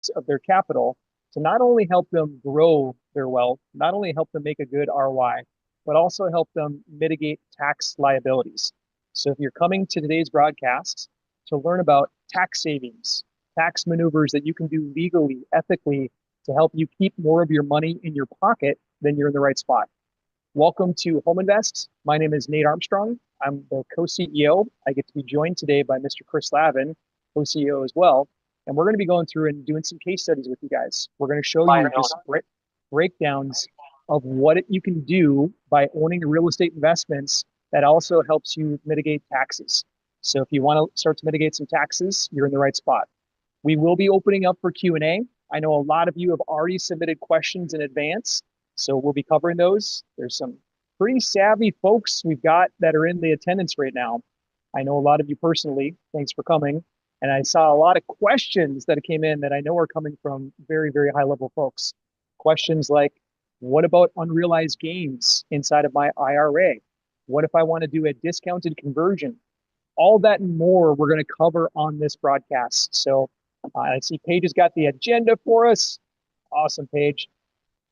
of their capital to not only help them grow their wealth, not only help them make a good ROI, but also help them mitigate tax liabilities. So if you're coming to today's broadcast to learn about tax savings, tax maneuvers that you can do legally, ethically to help you keep more of your money in your pocket, then you're in the right spot. Welcome to Home Invest. My name is Nate Armstrong. I'm the co-CEO. I get to be joined today by Mr. Chris Lavin, co-CEO as well. And we're going to be going through and doing some case studies with you guys. We're going to show you just breakdowns of what you can do by owning real estate investments that also helps you mitigate taxes. So if you want to start to mitigate some taxes, you're in the right spot. We will be opening up for Q&A. I know a lot of you have already submitted questions in advance, so we'll be covering those. There's some pretty savvy folks we've got that are in the attendance right now. I know a lot of you personally. Thanks for coming. And I saw a lot of questions that came in that I know are coming from very, very high level folks. Questions like, what about unrealized gains inside of my IRA? What if I want to do a discounted conversion? All that and more we're going to cover on this broadcast. So I see Paige has got the agenda for us. Awesome, Paige.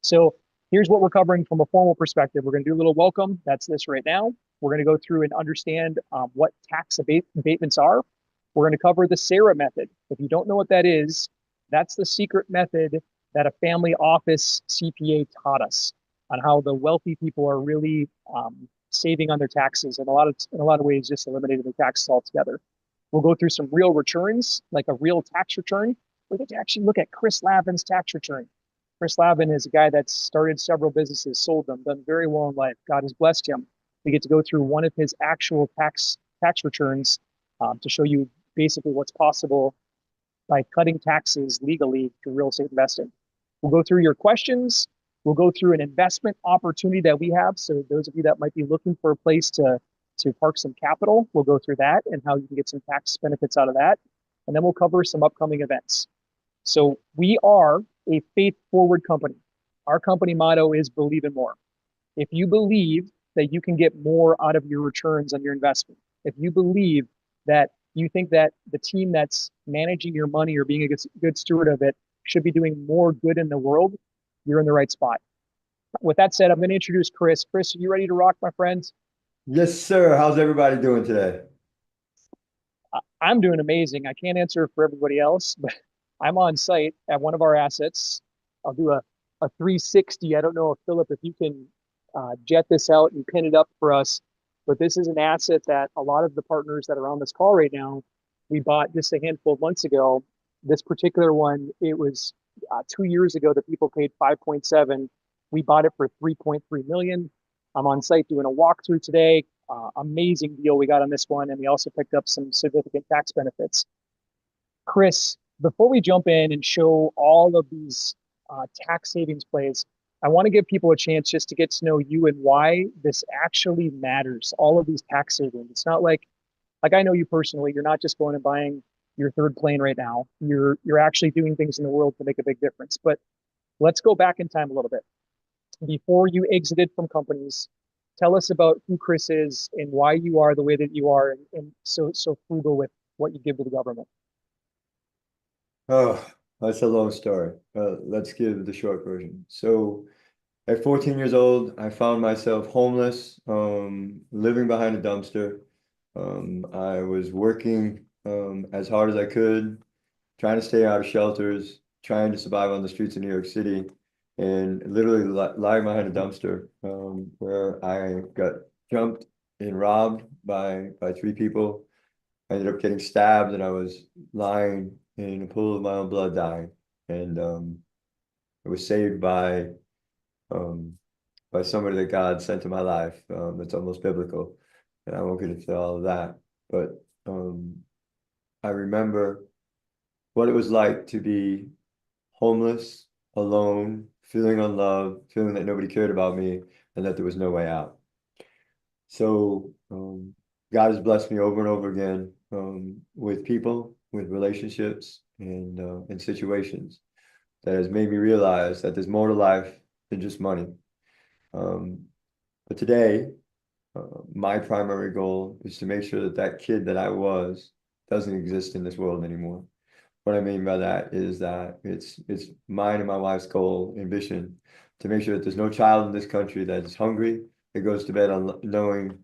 So here's what we're covering from a formal perspective. We're going to do a little welcome. That's this right now. We're going to go through and understand what tax abatements are. We're going to cover the SARA method. If you don't know what that is, that's the secret method that a family office CPA taught us on how the wealthy people are really saving on their taxes, and in a lot of ways just eliminating the taxes altogether. We'll go through some real returns, like a real tax return. We get to actually look at Chris Lavin's tax return. Chris Lavin is a guy that's started several businesses, sold them, done very well in life. God has blessed him. We get to go through one of his actual tax returns to show you basically what's possible by cutting taxes legally through real estate investing. We'll go through your questions. We'll go through an investment opportunity that we have. So those of you that might be looking for a place to park some capital, we'll go through that and how you can get some tax benefits out of that. And then we'll cover some upcoming events. So we are a faith-forward company. Our company motto is believe in more. If you believe that you can get more out of your returns on your investment, if you believe that you think that the team that's managing your money or being a good steward of it should be doing more good in the world, you're in the right spot. With that said, I'm going to introduce Chris. Chris, are you ready to rock, my friends? Yes, sir. How's everybody doing today? I'm doing amazing. I can't answer for everybody else, but I'm on site at one of our assets. I'll do a 360. I don't know if Philip, if you can jet this out and pin it up for us, but this is an asset that a lot of the partners that are on this call right now, we bought just a handful of months ago. This particular one, it was 2 years ago that people paid 5.7. We bought it for 3.3 million. I'm on site doing a walkthrough today. Amazing deal we got on this one, and we also picked up some significant tax benefits. Chris, before we jump in and show all of these tax savings plays, I want to give people a chance just to get to know you and why this actually matters. All of these tax savings. It's not like I know you personally. You're not just going and buying your third plane right now. You're actually doing things in the world to make a big difference. But let's go back in time a little bit. Before you exited from companies, tell us about who Chris is and why you are the way that you are and so frugal with what you give to the government. Oh, that's a long story. Let's give the short version. So, at 14 years old, I found myself homeless, living behind a dumpster. I was working as hard as I could, trying to stay out of shelters, trying to survive on the streets of New York City, and literally lying behind a dumpster where I got jumped and robbed by three people. I ended up getting stabbed, and I was lying in a pool of my own blood, dying. And I was saved um, by somebody that God sent to my life. It's almost biblical, and I won't get into all of that. But I remember what it was like to be homeless, alone, feeling unloved, feeling that nobody cared about me, and that there was no way out. So God has blessed me over and over again with people, with relationships, and situations that has made me realize that there's more to life than just money. Um, but today, my primary goal is to make sure that that kid that I was doesn't exist in this world anymore, What I mean by that is that it's mine and my wife's goal and vision to make sure that there's no child in this country that is hungry, that goes to bed on knowing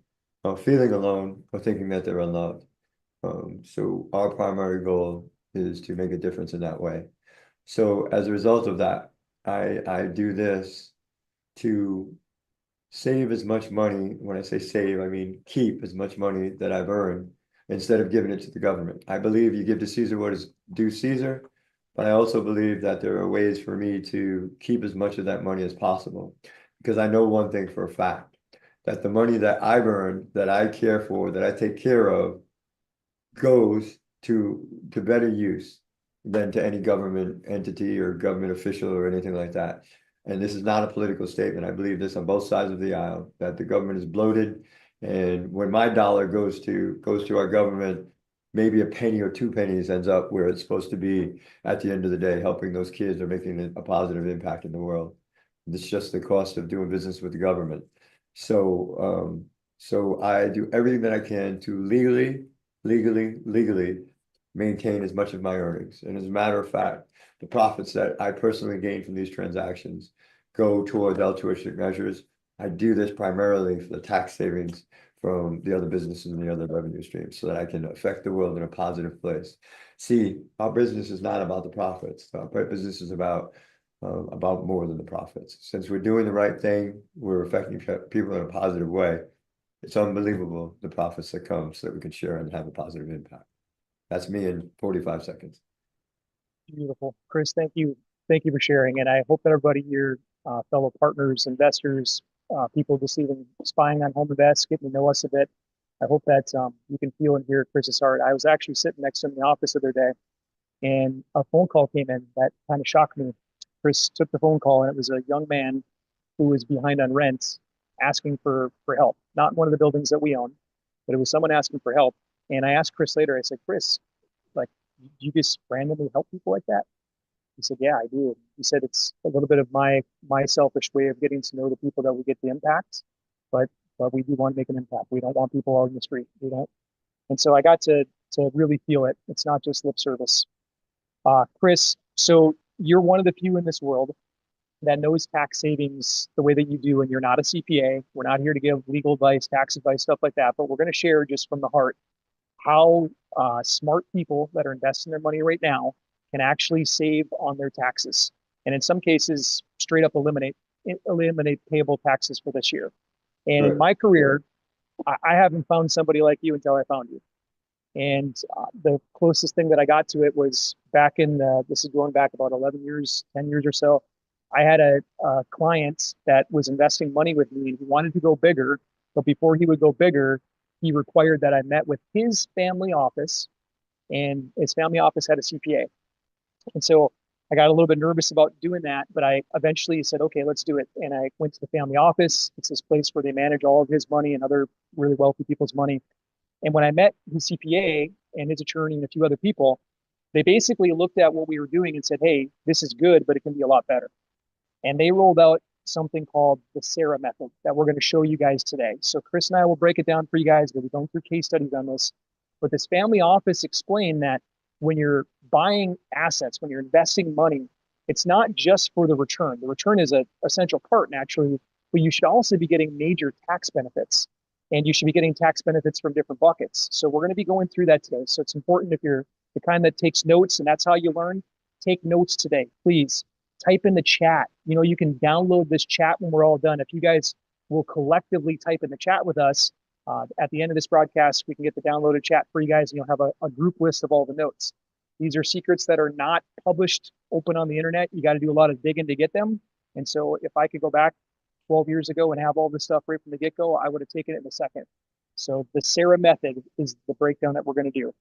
or feeling alone or thinking that they're unloved. So our primary goal is to make a difference in that way. So as a result of that, I do this to save as much money. When I say save, I mean keep as much money that I've earned instead of giving it to the government. I believe you give to Caesar what is due Caesar, but I also believe that there are ways for me to keep as much of that money as possible. Because I know one thing for a fact, that the money that I've earned, that I care for, that I take care of, goes to better use than to any government entity or government official or anything like that. And this is not a political statement. I believe this on both sides of the aisle, that the government is bloated. And when my dollar goes to our government, maybe a penny or 2 pennies ends up where it's supposed to be at the end of the day, helping those kids or making a positive impact in the world. It's just the cost of doing business with the government. So I do everything that I can to legally maintain as much of my earnings. And as a matter of fact, the profits that I personally gain from these transactions go toward altruistic measures. I do this primarily for the tax savings from the other businesses and the other revenue streams so that I can affect the world in a positive place. See, our business is not about the profits. Our business is about more than the profits. Since we're doing the right thing, we're affecting people in a positive way. It's unbelievable the profits that come so that we can share and have a positive impact. That's me in 45 seconds. Beautiful. Chris, thank you. Thank you for sharing. And I hope that everybody here, fellow partners, investors, people just even spying on Home Invest, getting to know us a bit. I hope that you can feel and hear Chris's heart. I was actually sitting next to him in the office the other day, and a phone call came in that kind of shocked me. Chris took the phone call, and it was a young man who was behind on rent asking for help. Not in one of the buildings that we own, but it was someone asking for help. And I asked Chris later, I said, Chris, like, do you just randomly help people like that? He said, yeah, I do. He said, it's a little bit of my selfish way of getting to know the people that we get the impact, but we do want to make an impact. We don't want people out in the street. We don't. And so I got to really feel it. It's not just lip service. Chris, so you're one of the few in this world that knows tax savings the way that you do, and you're not a CPA. We're not here to give legal advice, tax advice, stuff like that, but we're going to share just from the heart how smart people that are investing their money right now can actually save on their taxes. And in some cases, straight up eliminate payable taxes for this year. And in my career, I haven't found somebody like you until I found you. And the closest thing that I got to it was back in this is going back about 11 years, 10 years or so. I had a client that was investing money with me and he wanted to go bigger, but before he would go bigger, he required that I met with his family office, and his family office had a CPA. And so I got a little bit nervous about doing that, but I eventually said, okay, let's do it. And I went to the family office. It's this place where they manage all of his money and other really wealthy people's money. And when I met his CPA and his attorney and a few other people, they basically looked at what we were doing and said, hey, this is good, but it can be a lot better. And they rolled out something called the Sarah method that we're going to show you guys today. So Chris and I will break it down for you guys. We'll be going through case studies on this. But this family office explained that when you're buying assets, when you're investing money, it's not just for the return. The return is an essential part naturally, but you should also be getting major tax benefits. And you should be getting tax benefits from different buckets. So we're going to be going through that today. So it's important, if you're the kind that takes notes and that's how you learn, take notes today, please. Type in the chat. You know, you can download this chat when we're all done. If you guys will collectively type in the chat with us at the end of this broadcast, we can get the downloaded chat for you guys, and you'll have a group list of all the notes. These are secrets that are not published open on the internet. You got to do a lot of digging to get them. And so if I could go back 12 years ago and have all this stuff right from the get-go, I would have taken it in a second. So the Sarah method is the breakdown that we're going to do.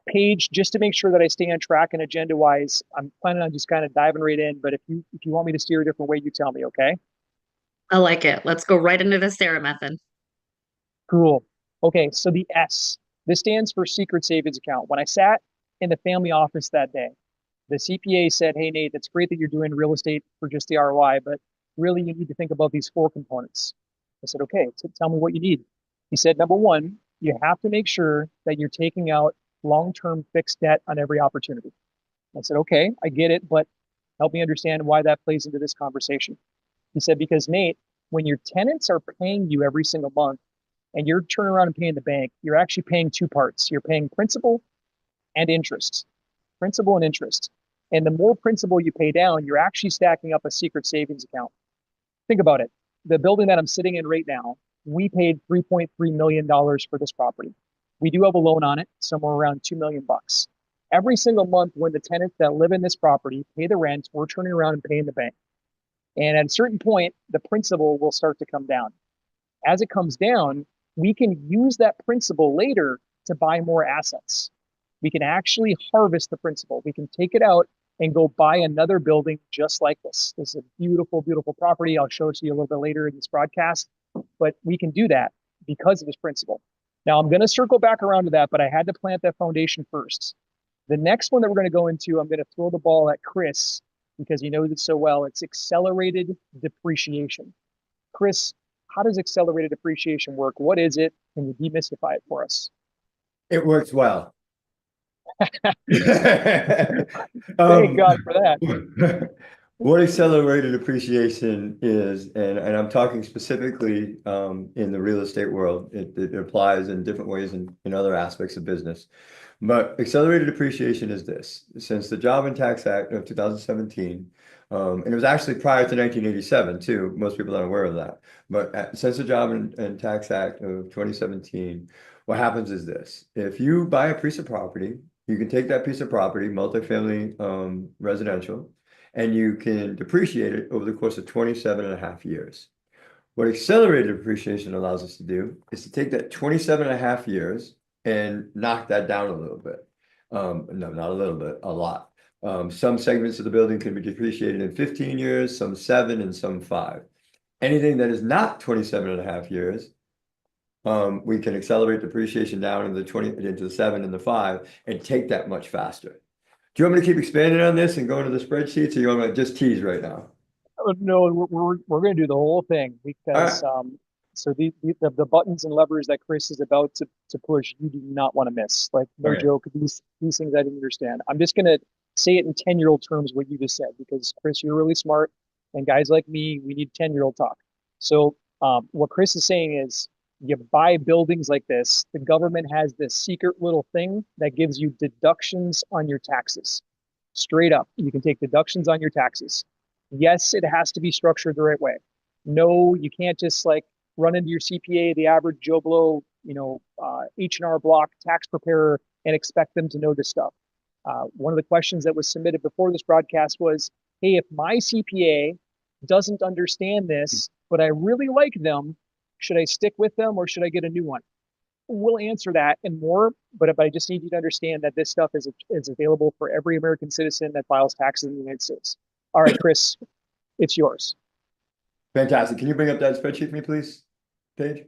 Paige, just to make sure that I stay on track and agenda-wise, I'm planning on just kind of diving right in, but if you want me to steer a different way, you tell me, okay? I like it. Let's go right into the Sarah method. Cool. Okay, so the S, this stands for secret savings account. When I sat in the family office that day, the CPA said, hey, Nate, that's great that you're doing real estate for just the ROI, but really you need to think about these 4 components. I said, okay, so tell me what you need. He said, number 1, you have to make sure that you're taking out long-term fixed debt on every opportunity. I said, okay, I get it, but help me understand why that plays into this conversation. He said, because Nate, when your tenants are paying you every single month and you're turning around and paying the bank, you're actually paying two parts. You're paying principal and interest, principal and interest. And the more principal you pay down, you're actually stacking up a secret savings account. Think about it. The building that I'm sitting in right now, we paid $3.3 million for this property. We do have a loan on it, somewhere around $2 million. Every single month when the tenants that live in this property pay the rent, we're turning around and paying the bank. And at a certain point, the principal will start to come down. As it comes down, we can use that principal later to buy more assets. We can actually harvest the principal. We can take it out and go buy another building just like this. This is a beautiful, beautiful property. I'll show it to you a little bit later in this broadcast, but we can do that because of this principle. Now I'm going to circle back around to that, but I had to plant that foundation first. The next one that we're going to go into, I'm going to throw the ball at Chris because he knows it so well. It's accelerated depreciation. Chris, how does accelerated depreciation work? What is it? Can you demystify it for us? It works well. Thank God for that. What accelerated appreciation is, and I'm talking specifically in the real estate world, it applies in different ways in other aspects of business. But accelerated appreciation is this: since the Job and Tax Act of 2017, and it was actually prior to 1987 too, most people aren't aware of that, but since the Job and Tax Act of 2017, what happens is this: if you buy a piece of property, you can take that piece of property, multifamily residential, and you can depreciate it over the course of 27 and a half years. What accelerated depreciation allows us to do is to take that 27 and a half years and knock that down a little bit. No, not a little bit, a lot. Some segments of the building can be depreciated in 15 years, some 7 and some 5. Anything that is not 27 and a half years, we can accelerate depreciation down into the 7 and the 5 and take that much faster. Do you want me to keep expanding on this and going to the spreadsheets, or you want me to just tease right now? No, we're going to do the whole thing because so the buttons and levers that Chris is about to push, you do not want to miss. Like, no joke, these things I didn't understand. I'm just going to say it in 10-year-old terms what you just said, because Chris, you're really smart, and guys like me, we need 10-year-old talk. So what Chris is saying is, you buy buildings like this, the government has this secret little thing that gives you deductions on your taxes. Straight up, you can take deductions on your taxes. Yes, it has to be structured the right way. No, you can't just like run into your CPA, the average Joe Blow, H&R Block tax preparer, and expect them to know this stuff. One of the questions that was submitted before this broadcast was, hey, if my CPA doesn't understand this, but I really like them, should I stick with them or should I get a new one? We'll answer that and more, but I just need you to understand that this stuff is available for every American citizen that files taxes in the United States. All right, Chris, it's yours. Fantastic. Can you bring up that spreadsheet for me, please, Paige?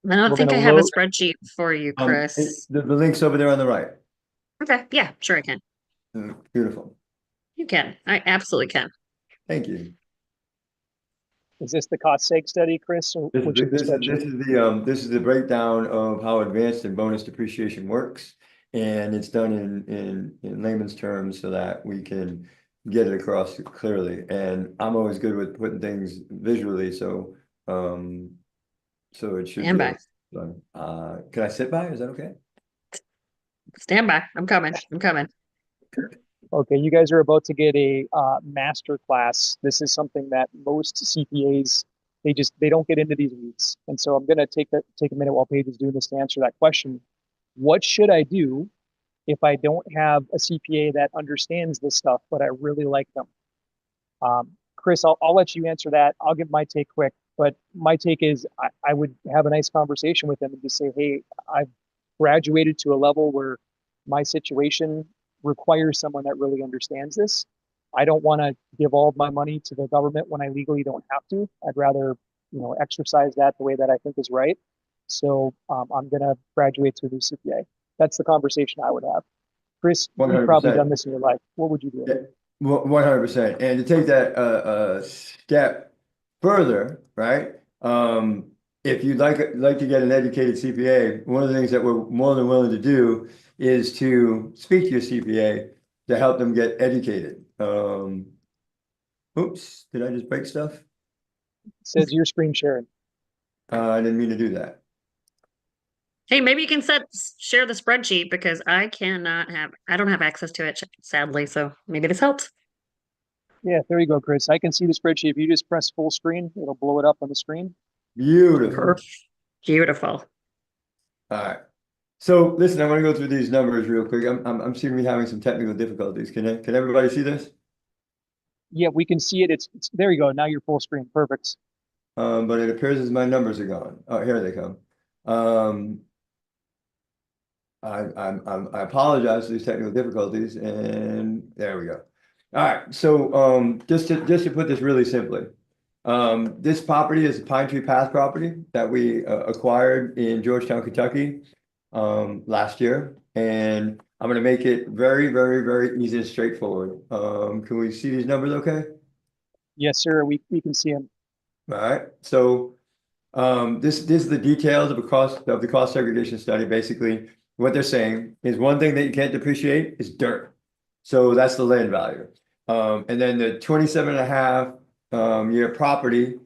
I don't think I have a spreadsheet for you, Chris. The link's over there on the right. Okay, yeah, sure I can. Beautiful. You can. I absolutely can. Thank you. Is this the cost seg study, Chris? Or this is the breakdown of how advanced and bonus depreciation works, and it's done in layman's terms so that we can get it across clearly. And I'm always good with putting things visually, so it should stand by. Can I sit by? Is that okay? Stand by. I'm coming. Okay, you guys are about to get a master class. This is something that most CPAs, they don't get into these weeds. And so I'm going to take a minute while Paige is doing this to answer that question. What should I do if I don't have a CPA that understands this stuff, but I really like them? Chris, I'll let you answer that. I'll give my take quick, but my take is I would have a nice conversation with them and just say, hey, I've graduated to a level where my situation requires someone that really understands this. I don't want to give all of my money to the government when I legally don't have to. I'd rather, exercise that the way that I think is right. So I'm going to graduate to a new CPA. That's the conversation I would have. Chris, 100%. You've probably done this in your life. What would you do? Yeah, 100%. And to take that a step further, right? if you'd like to get an educated CPA, one of the things that we're more than willing to do is to speak to your CPA to help them get educated. Oops, did I just break stuff? It says your screen sharing. I didn't mean to do that. Hey, maybe you can share the spreadsheet because I don't have access to it, sadly. So maybe this helps. Yeah, there you go, Chris. I can see the spreadsheet. If you just press full screen, it'll blow it up on the screen. Beautiful. Beautiful. All right. So listen, I want to go through these numbers real quick. I'm seeming to be having some technical difficulties. Can everybody see this? Yeah, we can see it. It's there you go. Now you're full screen. Perfect. But it appears as my numbers are gone. Oh, here they come. I apologize for these technical difficulties, and there we go. All right. So just to put this really simply, this property is a Pine Tree Path property that we acquired in Georgetown, Kentucky, last year, and I'm going to make it very, very, very easy and straightforward. Can we see these numbers okay? Yes, sir. We can see them. All right. So this is the details of the cost segregation study. Basically, what they're saying is one thing that you can't depreciate is dirt. So that's the land value. And then the 27.5 year property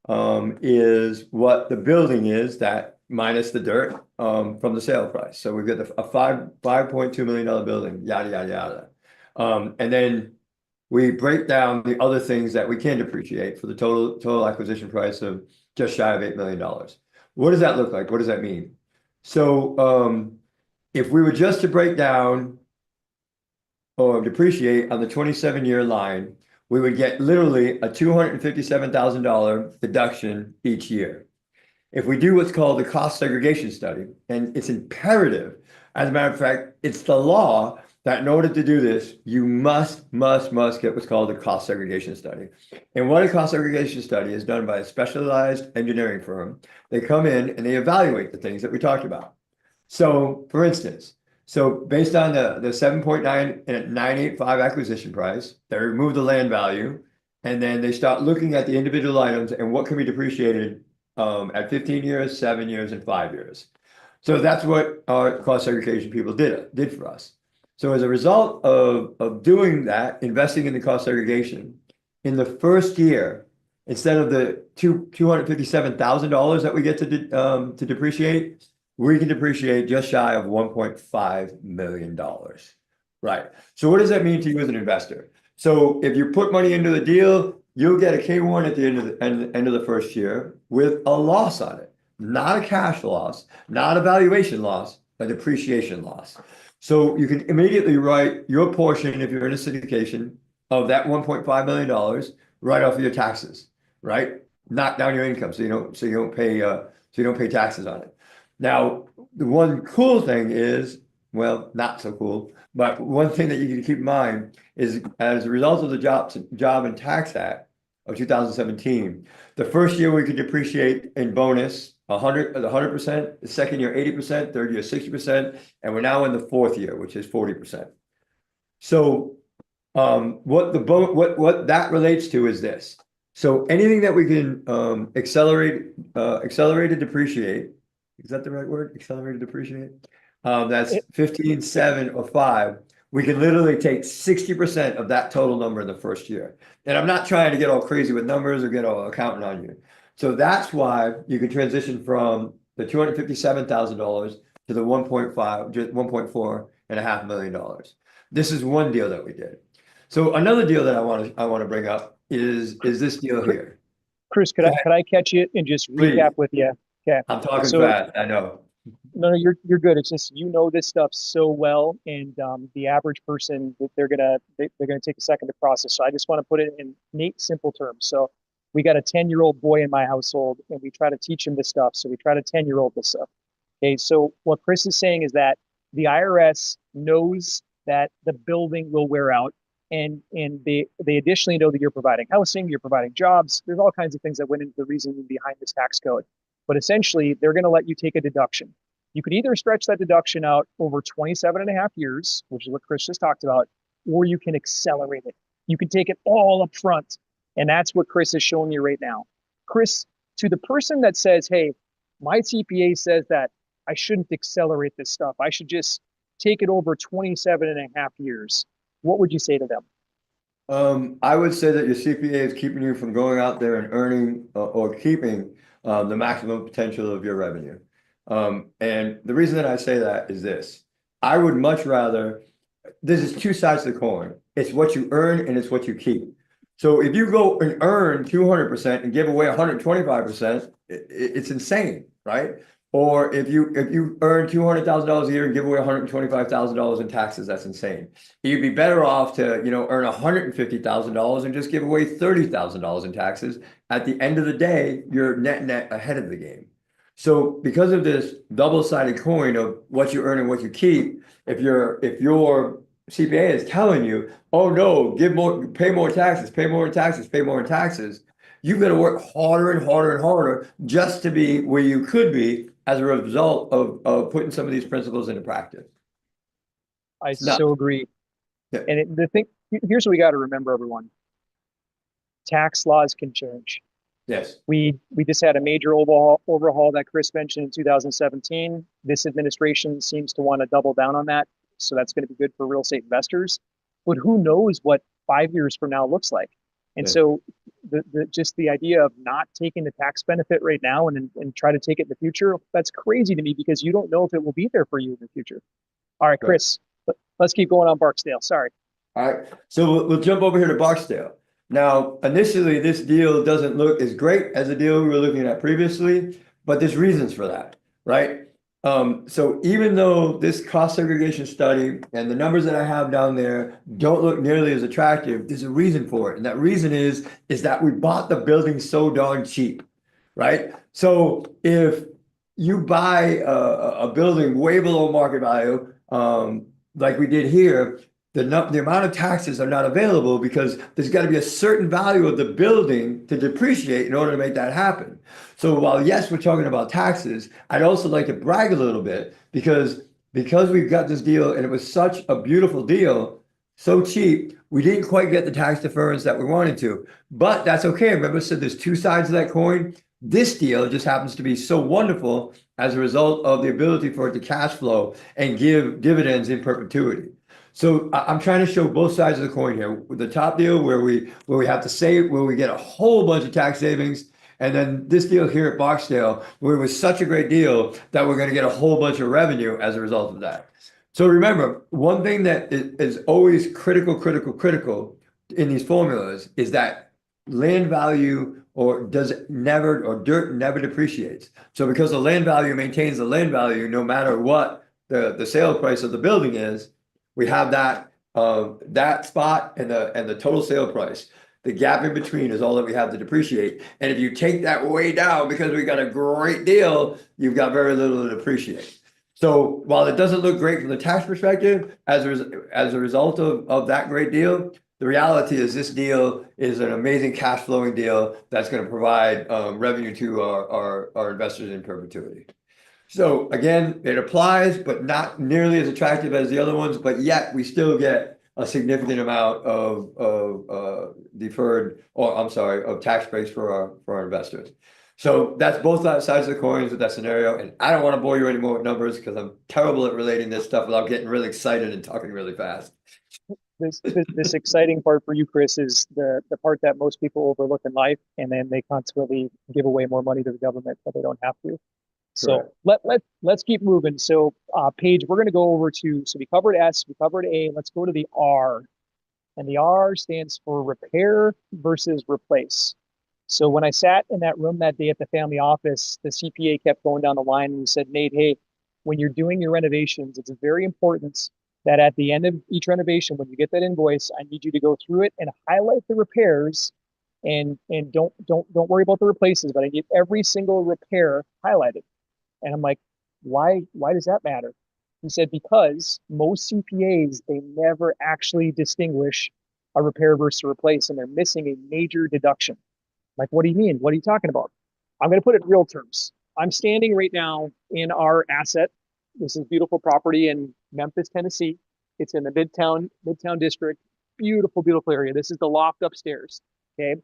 is what the building is, that minus the dirt from the sale price. So we've got a $5.2 million building, yada, yada, yada. And then we break down the other things that we can depreciate for the total acquisition price of just shy of $8 million. What does that look like? What does that mean? So if we were just to break down or depreciate on the 27-year line, we would get literally a $257,000 deduction each year. If we do what's called the cost segregation study, and it's imperative, as a matter of fact, it's the law that in order to do this, you must get what's called a cost segregation study. And what a cost segregation study is done by a specialized engineering firm. They come in and they evaluate the things that we talked about. So for instance, based on the 7.985 acquisition price, they remove the land value, and then they start looking at the individual items and what can be depreciated at 15 years, 7 years, and 5 years. So that's what our cost segregation people did for us. So as a result of doing that, investing in the cost segregation, in the first year, instead of the $257,000 that we get to depreciate, we can depreciate just shy of $1.5 million. Right. So what does that mean to you as an investor? So if you put money into the deal, you'll get a K1 at the end of the first year with a loss on it, not a cash loss, not a valuation loss, a depreciation loss. So you can immediately write your portion, if you're in a syndication, of that $1.5 million right off of your taxes, right? Knock down your income so you don't pay taxes on it. Now, the one cool thing is, well, not so cool, but one thing that you can keep in mind is as a result of the Job and Tax Act of 2017, the first year we could depreciate in bonus 100%, the second year 80%, third year 60%, and we're now in the fourth year, which is 40%. So what that relates to is this. So anything that we can accelerated depreciate, is that the right word? Accelerated depreciate? That's 15, 7, or 5. We can literally take 60% of that total number in the first year. And I'm not trying to get all crazy with numbers or get all accountant on you. So that's why you can transition from the $257,000 to the $1.4.5 million. This is one deal that we did. So another deal that I want to bring up is this deal here. Chris, could I catch you and just recap with you? Okay. I'm talking fast, I know. No, you're good. It's just this stuff so well, and the average person, they're gonna take a second to process. So I just want to put it in neat, simple terms. So we got a 10-year-old boy in my household, and we try to teach him this stuff. So we try to 10-year-old this stuff. Okay, so what Chris is saying is that the IRS knows that the building will wear out, and they additionally know that you're providing housing, you're providing jobs. There's all kinds of things that went into the reasoning behind this tax code. But essentially, they're going to let you take a deduction. You could either stretch that deduction out over 27.5 years, which is what Chris just talked about, or you can accelerate it. You can take it all up front. And that's what Chris is showing you right now. Chris, to the person that says, hey, My CPA says that I shouldn't accelerate this stuff. I should just take it over 27 and a half years. What would you say to them? I would say that your CPA is keeping you from going out there and earning or keeping the maximum potential of your revenue. And the reason that I say that is this. I would much rather, this is two sides of the coin. It's what you earn and it's what you keep. So if you go and earn 200% and give away 125%, it's insane, right? Or if you earn $200,000 a year and give away $125,000 in taxes, that's insane. You'd be better off to, earn $150,000 and just give away $30,000 in taxes. At the end of the day, you're net ahead of the game. So because of this double-sided coin of what you earn and what you keep, if your CPA is telling you, oh no, pay more taxes, pay more in taxes, pay more in taxes, you've got to work harder and harder and harder just to be where you could be as a result of putting some of these principles into practice. I Now- so agree. Yeah. And here's what we got to remember, everyone. Tax laws can change. Yes. We just had a major overhaul that Chris mentioned in 2017. This administration seems to want to double down on that. So that's going to be good for real estate investors. But who knows what 5 years from now looks like? And Yeah. so just the idea of not taking the tax benefit right now and try to take it in the future, that's crazy to me because you don't know if it will be there for you in the future. All right, Chris, let's keep going on Barksdale. Sorry. All right, so we'll jump over here to Barksdale. Now, initially, this deal doesn't look as great as the deal we were looking at previously, but there's reasons for that, right? So even though this cost segregation study and the numbers that I have down there don't look nearly as attractive, there's a reason for it. And that reason is that we bought the building so darn cheap, right? So if you buy a building way below market value, like we did here, the amount of taxes are not available because there's got to be a certain value of the building to depreciate in order to make that happen. So while yes, we're talking about taxes, I'd also like to brag a little bit because we've got this deal and it was such a beautiful deal, so cheap, we didn't quite get the tax deference that we wanted to. But that's okay. Remember I said there's two sides of that coin. This deal just happens to be so wonderful as a result of the ability for it to cash flow and give dividends in perpetuity. So I'm trying to show both sides of the coin here. With the top deal where we have to save, where we get a whole bunch of tax savings, and then this deal here at Barksdale, where it was such a great deal that we're going to get a whole bunch of revenue as a result of that. So remember, one thing that is always critical in these formulas is that land value dirt never depreciates. So because the land value maintains the land value, no matter what the sale price of the building is, we have that spot and the total sale price. The gap in between is all that we have to depreciate. And if you take that way down because we got a great deal, you've got very little to depreciate. So while it doesn't look great from the tax perspective, as a result of that great deal, the reality is this deal is an amazing cash flowing deal that's going to provide revenue to our investors in perpetuity. So again, it applies, but not nearly as attractive as the other ones, but yet we still get a significant amount of tax breaks for our investors. So that's both sides of the coins with that scenario. And I don't want to bore you anymore with numbers because I'm terrible at relating this stuff without getting really excited and talking really fast. This exciting part for you, Chris, is the part that most people overlook in life, and then they consequently give away more money to the government, but they don't have to. So let's keep moving. So Paige, we're going to go over to, so we covered S, we covered A, let's go to the R. And the R stands for repair versus replace. So when I sat in that room that day at the family office, the CPA kept going down the line and he said, Nate, hey, when you're doing your renovations, it's very important that at the end of each renovation, when you get that invoice, I need you to go through it and highlight the repairs and don't worry about the replaces, but I need every single repair highlighted. And I'm like, why does that matter? He said, because most CPAs, they never actually distinguish a repair versus a replace, and they're missing a major deduction. Like, what do you mean? What are you talking about? I'm going to put it in real terms. I'm standing right now in our asset. This is beautiful property in Memphis, Tennessee. It's in the Midtown district. Beautiful, beautiful area. This is the loft upstairs. Okay.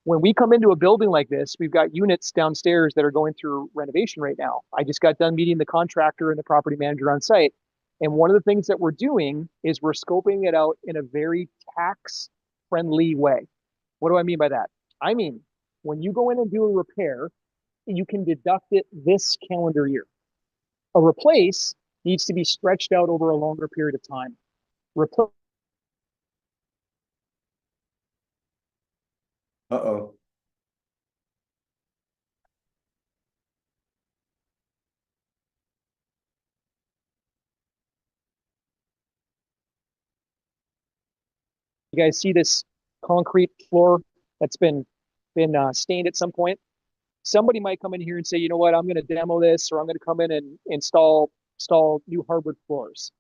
When we come into a building like this, we've got units downstairs that are going through renovation right now. I just got done meeting the contractor and the property manager on site. And one of the things that we're doing is we're scoping it out in a very tax friendly way. What do I mean by that? I mean, when you go in and do a repair, you can deduct it this calendar year. A replace needs to be stretched out over a longer period of time. Replace Uh-oh. You guys see this concrete floor that's been stained at some point? Somebody might come in here and say, you know what, I'm going to demo this, or I'm going to come in and install new hardwood floors.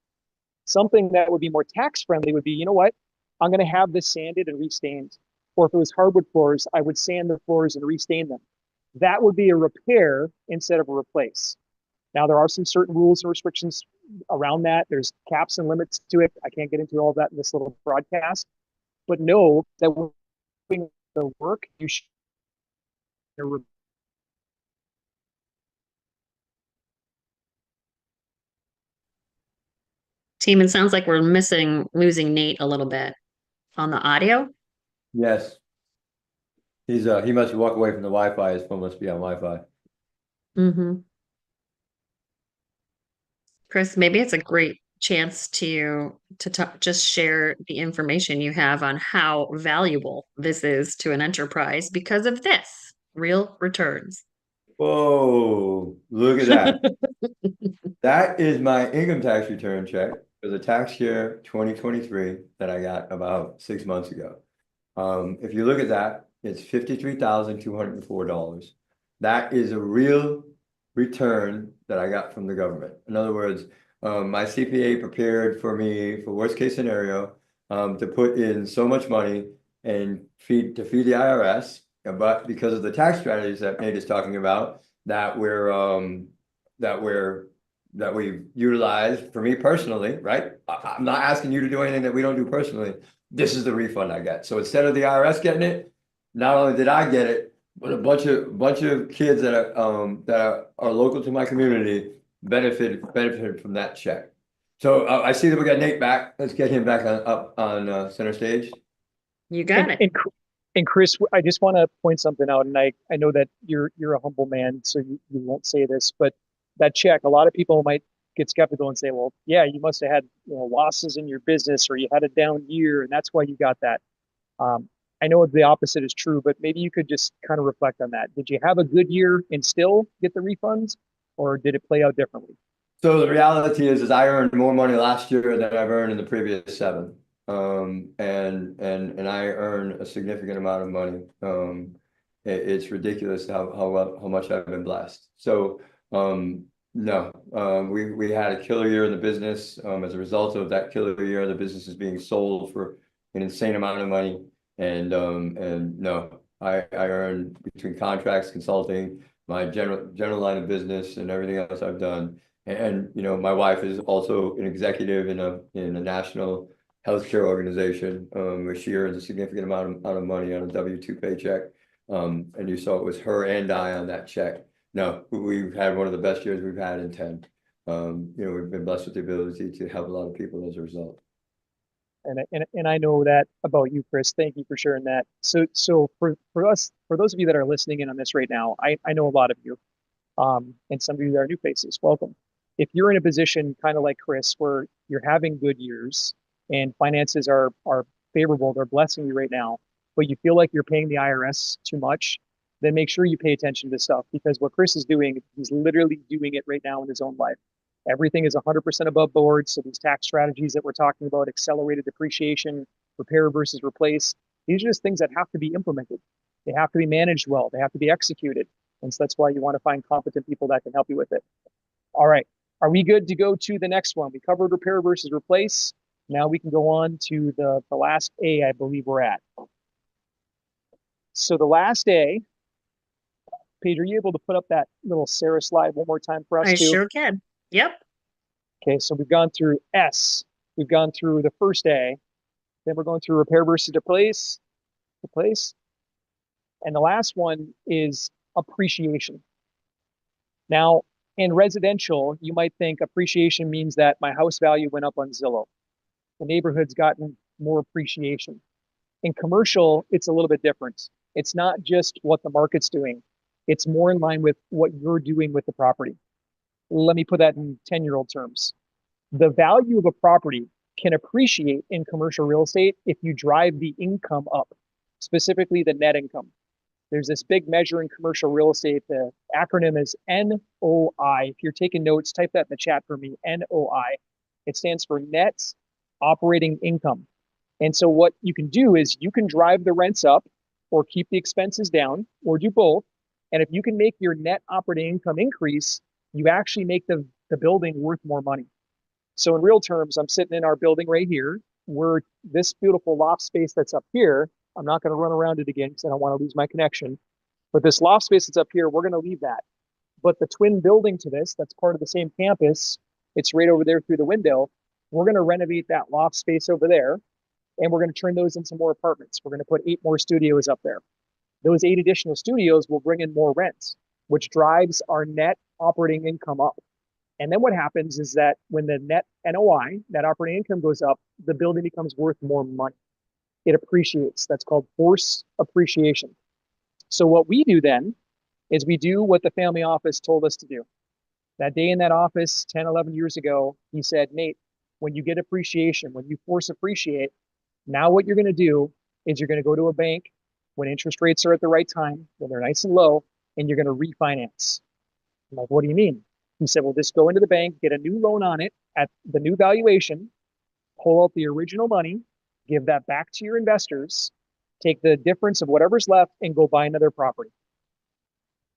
Something that would be more tax friendly would be, you know what, I'm going to have this sanded and restained. Or if it was hardwood floors, I would sand the floors and restain them. That would be a repair instead of a replace. Now, there are some certain rules and restrictions around that. There's caps and limits to it. I can't get into all of that in this little broadcast, but know that when doing the work, you should. Team, it sounds like we're losing Nate a little bit on the audio. Yes. He must walk away from the Wi-Fi. His phone must be on Wi-Fi. Mm-hmm. Chris, maybe it's a great chance to just share the information you have on how valuable this is to an enterprise because of this real returns. Whoa, look at that. That is my income tax return check for the tax year 2023 that I got about 6 months ago. If you look at that, it's $53,204. That is a real return that I got from the government. In other words, my CPA prepared for me for worst case scenario to put in so much money and feed the IRS, but because of the tax strategies that Nate is talking about, that we've utilized for me personally, right? I'm not asking you to do anything that we don't do personally. This is the refund I get. So instead of the IRS getting it, not only did I get it, but a bunch of kids that are local to my community benefited from that check. So I see that we got Nate back. Let's get him back up on center stage. You got it. And Chris, I just want to point something out, and I know that you're a humble man, so you won't say this, but that check, a lot of people might get skeptical and say, well, yeah, you must have had losses in your business, or you had a down year, and that's why you got that. I know the opposite is true, but maybe you could just kind of reflect on that. Did you have a good year and still get the refunds, or did it play out differently? So the reality is I earned more money last year than I've earned in the previous 7. And I earn a significant amount of money. It's ridiculous how much I've been blessed. So no, we had a killer year in the business. As a result of that killer year, the business is being sold for an insane amount of money. And no, I earn between contracts, consulting, my general line of business, and everything else I've done. And my wife is also an executive in a national healthcare organization, where she earns a significant amount of money on a W-2 paycheck. And you saw it was her and I on that check. No, we've had one of the best years we've had in 10. We've been blessed with the ability to help a lot of people as a result. And I know that about you, Chris. Thank you for sharing that. So for those of you that are listening in on this right now, I know a lot of you, and some of you that are new faces. Welcome. If you're in a position kind of like Chris, where you're having good years and finances are favorable, they're blessing you right now, but you feel like you're paying the IRS too much, then make sure you pay attention to stuff, because what Chris is doing, he's literally doing it right now in his own life. Everything is 100% above board. So these tax strategies that we're talking about, accelerated depreciation, repair versus replace, these are just things that have to be implemented. They have to be managed well. They have to be executed. And so that's why you want to find competent people that can help you with it. All right. Are we good to go to the next one? We covered repair versus replace. Now we can go on to the last A, I believe we're at. So the last A, Paige, are you able to put up that little Sarah slide one more time for us? I sure can. Yep. Okay, so we've gone through S. We've gone through the first A. Then we're going through repair versus replace. And the last one is appreciation. Now, in residential, you might think appreciation means that my house value went up on Zillow. The neighborhood's gotten more appreciation. In commercial, it's a little bit different. It's not just what the market's doing. It's more in line with what you're doing with the property. Let me put that in 10-year-old terms. The value of a property can appreciate in commercial real estate if you drive the income up, specifically the net income. There's this big measure in commercial real estate. The acronym is NOI. If you're taking notes, type that in the chat for me, NOI. It stands for net operating income. And so what you can do is you can drive the rents up or keep the expenses down or do both. And if you can make your net operating income increase, you actually make the building worth more money. So in real terms, I'm sitting in our building right here. We're this beautiful loft space that's up here. I'm not going to run around it again because I don't want to lose my connection. But this loft space that's up here, we're going to leave that. But the twin building to this, that's part of the same campus, it's right over there through the window. We're going to renovate that loft space over there, and we're going to turn those into more apartments. We're going to put 8 more studios up there. Those 8 additional studios will bring in more rent, which drives our net operating income up. And then what happens is that when the net NOI, net operating income goes up, the building becomes worth more money. It appreciates. That's called force appreciation. So what we do then is we do what the family office told us to do. That day in that office 10, 11 years ago, he said, Nate, when you get appreciation, when you force appreciate, now what you're going to do is you're going to go to a bank when interest rates are at the right time, when they're nice and low, and you're going to refinance. I'm like, what do you mean? He said, well, just go into the bank, get a new loan on it at the new valuation, pull out the original money, give that back to your investors, take the difference of whatever's left and go buy another property.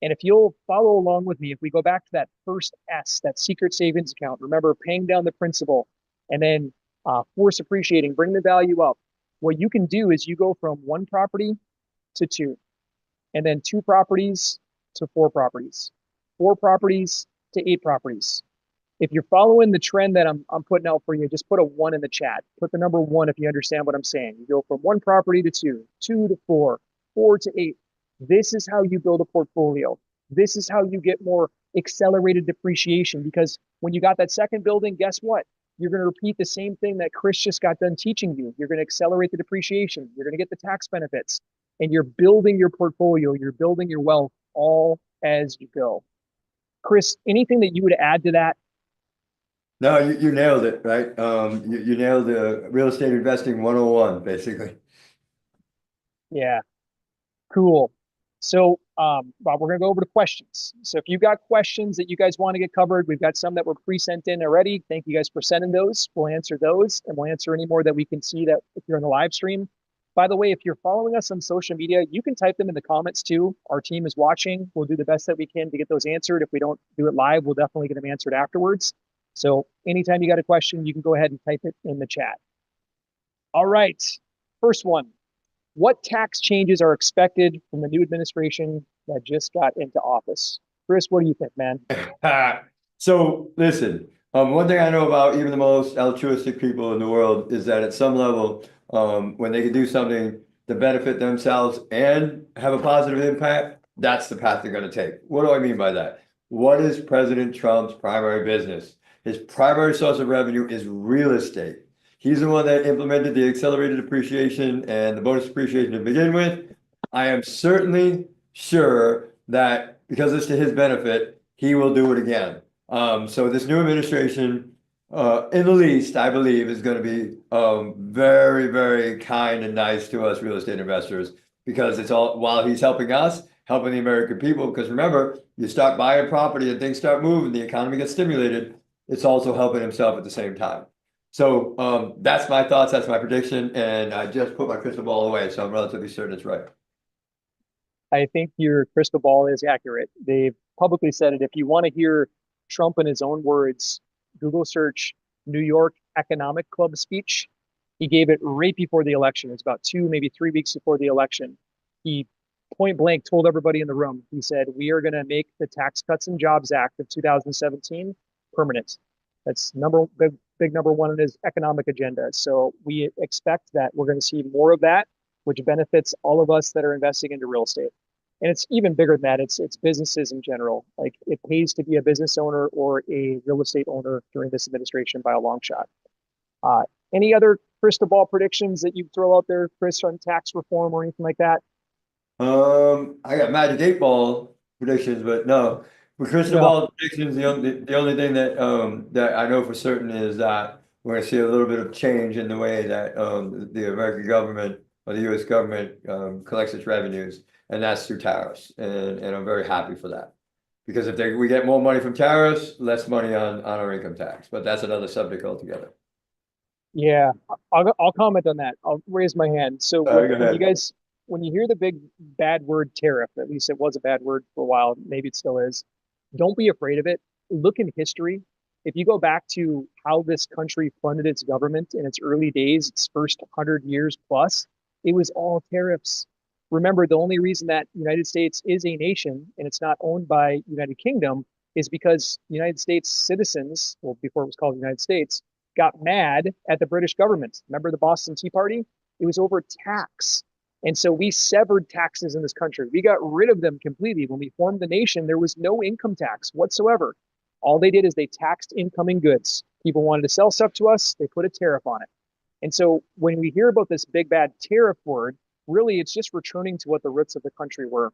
And if you'll follow along with me, if we go back to that first S, that secret savings account, remember paying down the principal and then force appreciating, bring the value up. What you can do is you go from 1 property to 2, and then 2 properties to 4 properties, 4 properties to 8 properties. If you're following the trend that I'm putting out for you, just put a 1 in the chat. Put the number 1 if you understand what I'm saying. You go from 1 property to 2, 2 to 4, 4 to 8. This is how you build a portfolio. This is how you get more accelerated depreciation, because when you got that second building, guess what? You're going to repeat the same thing that Chris just got done teaching you. You're going to accelerate the depreciation. You're going to get the tax benefits, and you're building your portfolio. You're building your wealth all as you go. Chris, anything that you would add to that? No, you nailed it, right? You nailed the real estate investing 101, basically. Yeah, cool. So, Rob, we're going to go over to questions. So if you've got questions that you guys want to get covered, we've got some that were pre-sent in already. Thank you guys for sending those. We'll answer those, and we'll answer any more that we can see that if you're on the live stream. By the way, if you're following us on social media, you can type them in the comments too. Our team is watching. We'll do the best that we can to get those answered. If we don't do it live, we'll definitely get them answered afterwards. So anytime you got a question, you can go ahead and type it in the chat. All right, first one. What tax changes are expected from the new administration that just got into office? Chris, what do you think, man? So listen, one thing I know about even the most altruistic people in the world is that at some level, when they can do something to benefit themselves and have a positive impact, that's the path they're going to take. What do I mean by that? What is President Trump's primary business? His primary source of revenue is real estate. He's the one that implemented the accelerated depreciation and the bonus depreciation to begin with. I am certainly sure that because it's to his benefit, he will do it again. So this new administration, in the least, I believe, is going to be very, very kind and nice to us real estate investors, because it's all while he's helping us, helping the American people. Because remember, you start buying property and things start moving, the economy gets stimulated. It's also helping himself at the same time. So that's my thoughts, that's my prediction, and I just put my crystal ball away, so I'm relatively certain it's right. I think your crystal ball is accurate. They've publicly said it. If you want to hear Trump in his own words, Google search New York Economic Club speech. He gave it right before the election. It was about 2, maybe 3 weeks before the election. He point blank told everybody in the room, he said, we are going to make the Tax Cuts and Jobs Act of 2017 permanent. That's big number 1 on his economic agenda. So we expect that we're going to see more of that. which benefits all of us that are investing into real estate. And it's even bigger than that. It's businesses in general. Like it pays to be a business owner or a real estate owner during this administration by a long shot. Uh, any other crystal ball predictions that you throw out there, Chris, on tax reform or anything like that? I got Magic 8 Ball predictions, but no. With crystal No. ball predictions, the only thing that I know for certain is that we're gonna see a little bit of change in the way that the American government or the US government collects its revenues, and that's through tariffs. And I'm very happy for that. Because if we get more money from tariffs, less money on our income tax, but that's another subject altogether. Yeah, I'll comment on that. I'll raise my hand. So Go when you ahead. guys, when you hear the big bad word tariff, at least it was a bad word for a while, maybe it still is, don't be afraid of it. Look in history. If you go back to how this country funded its government in its early days, its first 100 years plus, it was all tariffs. Remember, the only reason that United States is a nation and it's not owned by United Kingdom is because United States citizens, well, before it was called the United States, got mad at the British government. Remember the Boston Tea Party? It was over tax. And so we severed taxes in this country. We got rid of them completely. When we formed the nation, there was no income tax whatsoever. All they did is they taxed incoming goods. People wanted to sell stuff to us, they put a tariff on it. And so when we hear about this big bad tariff word, really it's just returning to what the roots of the country were.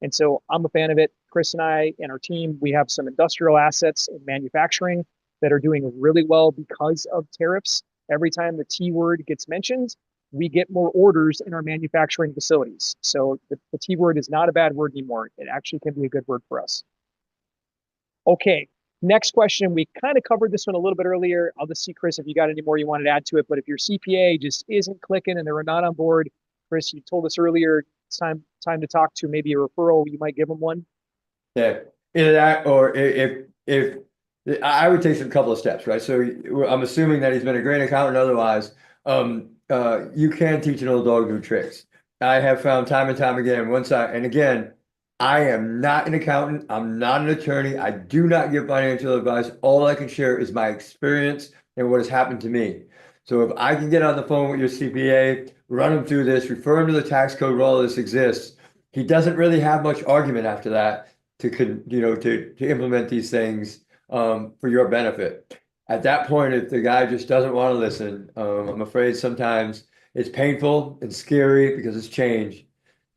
And so I'm a fan of it. Chris and I and our team, we have some industrial assets in manufacturing that are doing really well because of tariffs. Every time the T word gets mentioned, we get more orders in our manufacturing facilities. So the T word is not a bad word anymore. It actually can be a good word for us. Okay, next question. We kind of covered this one a little bit earlier. I'll just see, Chris, if you got any more you wanted to add to it. But if your CPA just isn't clicking and they're not on board, Chris, you told us earlier it's time to talk to maybe a referral. You might give them one. Yeah, either that or if I would take a couple of steps, right? So I'm assuming that he's been a great accountant. Otherwise, you can teach an old dog new tricks. I have found time and time again. And again, I am not an accountant. I'm not an attorney. I do not give financial advice. All I can share is my experience and what has happened to me. So if I can get on the phone with your CPA, run him through this, refer him to the tax code where all this exists, he doesn't really have much argument after that to implement these things for your benefit. At that point, if the guy just doesn't want to listen, I'm afraid sometimes it's painful and scary because it's change.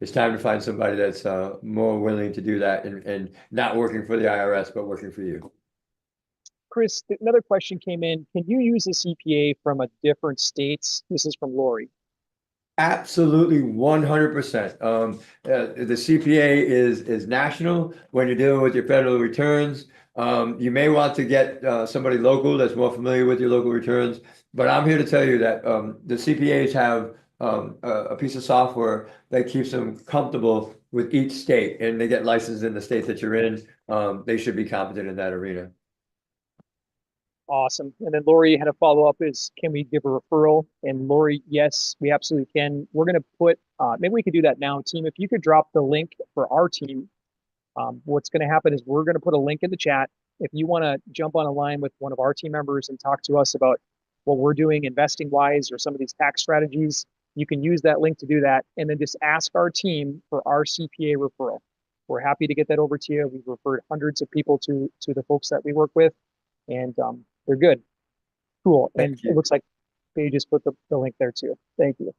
It's time to find somebody that's more willing to do that and not working for the IRS, but working for you. Chris, another question came in. Can you use a CPA from a different states? This is from Lori. Absolutely, 100%. The CPA is national when you're dealing with your federal returns. You may want to get somebody local that's more familiar with your local returns, but I'm here to tell you that the CPAs have a piece of software that keeps them comfortable with each state, and they get licensed in the state that you're in. They should be competent in that arena. Awesome. And then Lori had a follow-up is, can we give a referral? And Lori, yes, we absolutely can. We're going to put, maybe we could do that now, team. If you could drop the link for our team, what's going to happen is we're going to put a link in the chat. If you want to jump on a line with one of our team members and talk to us about what we're doing investing wise or some of these tax strategies, you can use that link to do that. And then just ask our team for our CPA referral. We're happy to get that over to you. We've referred hundreds of people to the folks that we work with, and they're good. Cool. And it looks like they just put the link there too. Thank you.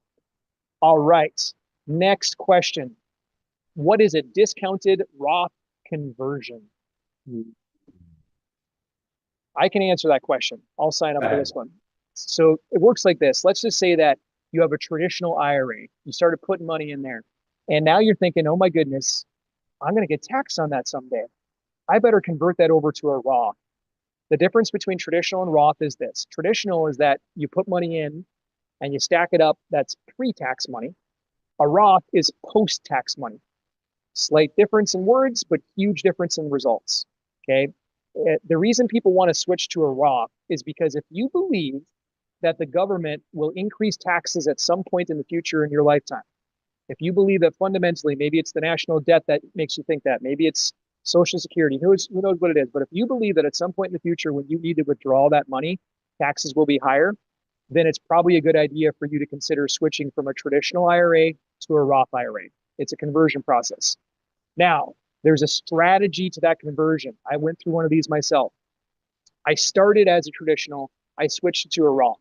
All right. Next question. What is a discounted Roth conversion? I can answer that question. I'll sign up for this one. So it works like this. Let's just say that you have a traditional IRA. You started putting money in there. And now you're thinking, oh my goodness, I'm going to get taxed on that someday. I better convert that over to a Roth. The difference between traditional and Roth is this. Traditional is that you put money in and you stack it up. That's pre-tax money. A Roth is post-tax money. Slight difference in words, but huge difference in results. Okay. The reason people want to switch to a Roth is because if you believe that the government will increase taxes at some point in the future in your lifetime, if you believe that fundamentally, maybe it's the national debt that makes you think that, maybe it's Social Security, who knows what it is. But if you believe that at some point in the future, when you need to withdraw that money, taxes will be higher, then it's probably a good idea for you to consider switching from a traditional IRA to a Roth IRA. It's a conversion process. Now, there's a strategy to that conversion. I went through one of these myself. I started as a traditional, I switched to a Roth.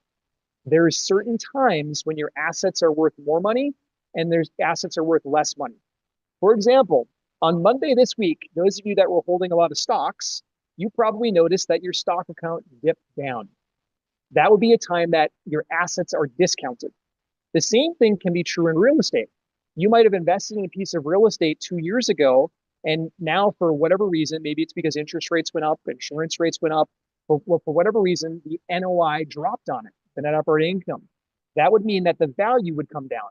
There's certain times when your assets are worth more money and there's assets are worth less money. For example, on Monday this week, those of you that were holding a lot of stocks, you probably noticed that your stock account dipped down. That would be a time that your assets are discounted. The same thing can be true in real estate. You might have invested in a piece of real estate 2 years ago, and now for whatever reason, maybe it's because interest rates went up, insurance rates went up, for whatever reason, the NOI dropped on it, the net operating income. That would mean that the value would come down.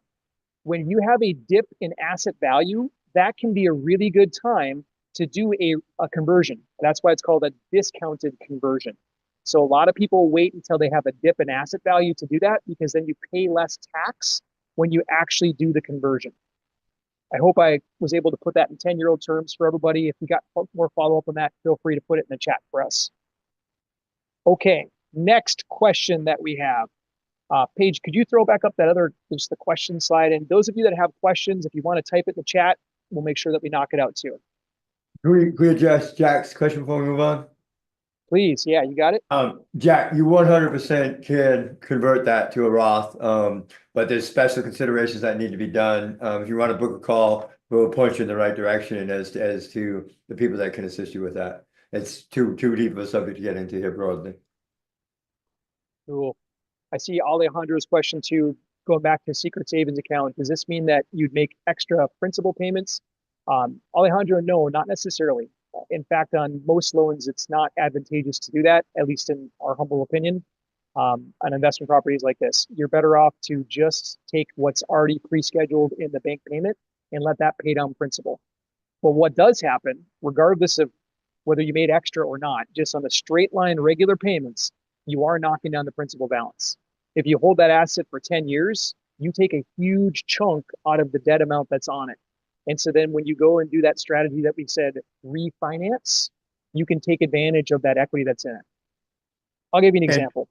When you have a dip in asset value, that can be a really good time to do a conversion. That's why it's called a discounted conversion. So a lot of people wait until they have a dip in asset value to do that, because then you pay less tax when you actually do the conversion. I hope I was able to put that in 10-year-old terms for everybody. If you got more follow-up on that, feel free to put it in the chat for us. Okay, next question that we have. Paige, could you throw back up that other, just the question slide? And those of you that have questions, if you want to type it in the chat, we'll make sure that we knock it out too. Can we address Jack's question before we move on? Please, yeah, you got it? Jack, you 100% can convert that to a Roth, but there's special considerations that need to be done. If you want to book a call, we'll point you in the right direction as to the people that can assist you with that. It's too deep of a subject to get into here broadly. Cool. I see Alejandro's question too, going back to secret savings account. Does this mean that you'd make extra principal payments? Alejandro, no, not necessarily. In fact, on most loans, it's not advantageous to do that, at least in our humble opinion. On investment properties like this, you're better off to just take what's already pre-scheduled in the bank payment and let that pay down principal. But what does happen, regardless of whether you made extra or not, just on the straight line regular payments, you are knocking down the principal balance. If you hold that asset for 10 years, you take a huge chunk out of the debt amount that's on it. And so then when you go and do that strategy that we said, refinance, you can take advantage of that equity that's in it. I'll give you an example.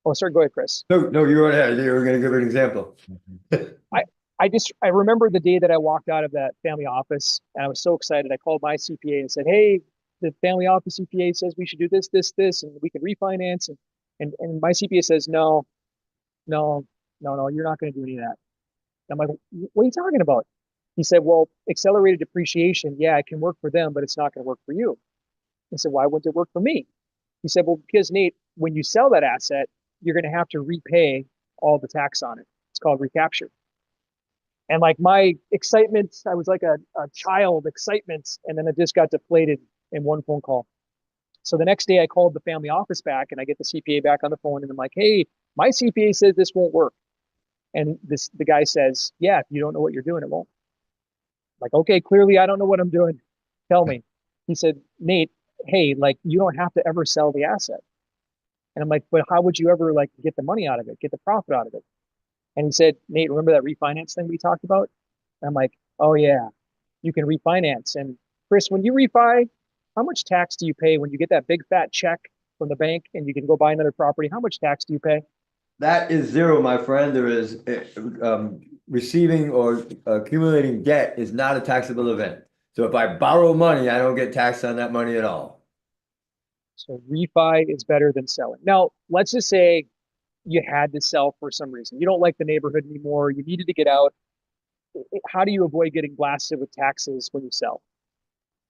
Oh, sorry, go ahead, Chris. No, you were ahead. You were going to give an example. I remember the day that I walked out of that family office and I was so excited. I called my CPA and said, hey, the family office CPA says we should do this, this, this, and we can refinance. And my CPA says, no, you're not going to do any of that. I'm like, what are you talking about? He said, well, accelerated depreciation, yeah, it can work for them, but it's not going to work for you. I said, why wouldn't it work for me? He said, well, because Nate, when you sell that asset, you're going to have to repay all the tax on it. It's called recapture. And like my excitement, I was like a child excitement, and then it just got deflated in one phone call. So the next day I called the family office back and I get the CPA back on the phone and I'm like, hey, my CPA says this won't work. And the guy says, yeah, if you don't know what you're doing, it won't. I'm like, okay, clearly I don't know what I'm doing. Tell me. He said, Nate, hey, like you don't have to ever sell the asset. And I'm like, but how would you ever like get the money out of it, get the profit out of it? And he said, Nate, remember that refinance thing we talked about? And I'm like, oh yeah, you can refinance. And Chris, when you refi, how much tax do you pay when you get that big fat check from the bank and you can go buy another property? How much tax do you pay? That is zero, my friend. There is receiving or accumulating debt is not a taxable event. So if I borrow money, I don't get taxed on that money at all. So refi is better than selling. Now, let's just say you had to sell for some reason. You don't like the neighborhood anymore. You needed to get out. How do you avoid getting blasted with taxes when you sell?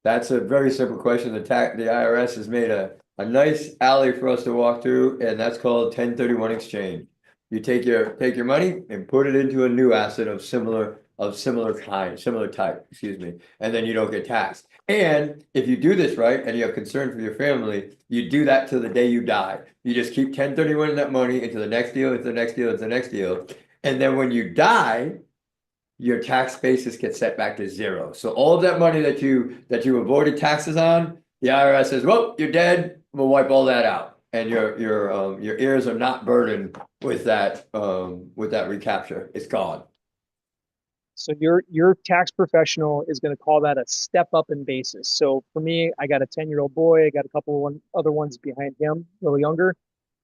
That's a very simple question. The IRS has made a nice alley for us to walk through, and that's called 1031 exchange. You take your money and put it into a new asset of similar type, excuse me, and then you don't get taxed. And if you do this right and you have concern for your family, you do that till the day you die. You just keep 1031 that money into the next deal, into the next deal, into the next deal. And then when you die, your tax basis gets set back to zero. So all of that money that you avoided taxes on, the IRS says, well, you're dead. We'll wipe all that out. And your heirs are not burdened with that recapture. It's gone. So your tax professional is going to call that a step up in basis. So for me, I got a 10-year-old boy. I got a couple of other ones behind him, a little younger.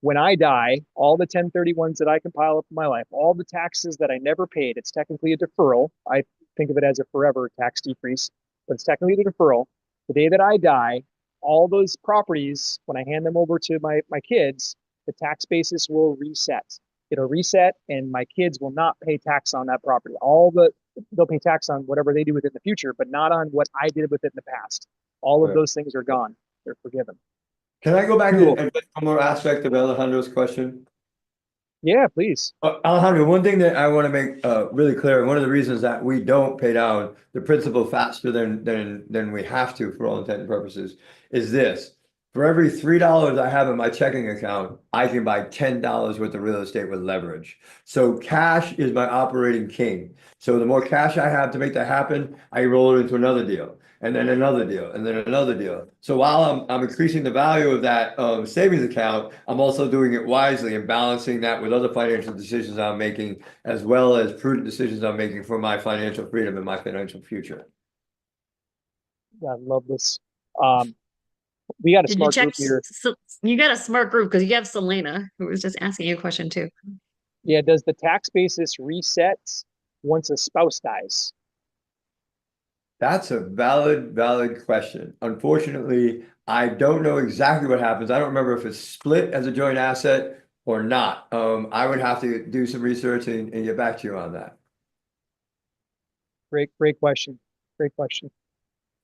when I die, all the 1031s that I compile up in my life, all the taxes that I never paid, it's technically a deferral. I think of it as a forever tax decrease, but it's technically the deferral. The day that I die, all those properties, when I hand them over to my kids, the tax basis will reset. It'll reset, and my kids will not pay tax on that property. They'll pay tax on whatever they do with it in the future, but not on what I did with it in the past. All of Right. those things are gone. They're forgiven. Can I go back Cool. and address one more aspect of Alejandro's question? Yeah, please. Alejandro, one thing that I want to make really clear, and one of the reasons that we don't pay down the principal faster than we have to for all intent and purposes is this. For every $3 I have in my checking account, I can buy $10 worth of real estate with leverage. So cash is my operating king. So the more cash I have to make that happen, I roll it into another deal, and then another deal, and then another deal. So while I'm increasing the value of that savings account, I'm also doing it wisely and balancing that with other financial decisions I'm making, as well as prudent decisions I'm making for my financial freedom and my financial future. I love this. We got a Did you smart check? group here. You got a smart group because you have Selena, who was just asking you a question too. Yeah, does the tax basis reset once a spouse dies? That's a valid question. Unfortunately, I don't know exactly what happens. I don't remember if it's split as a joint asset or not. I would have to do some research and get back to you on that. Great question. Great question.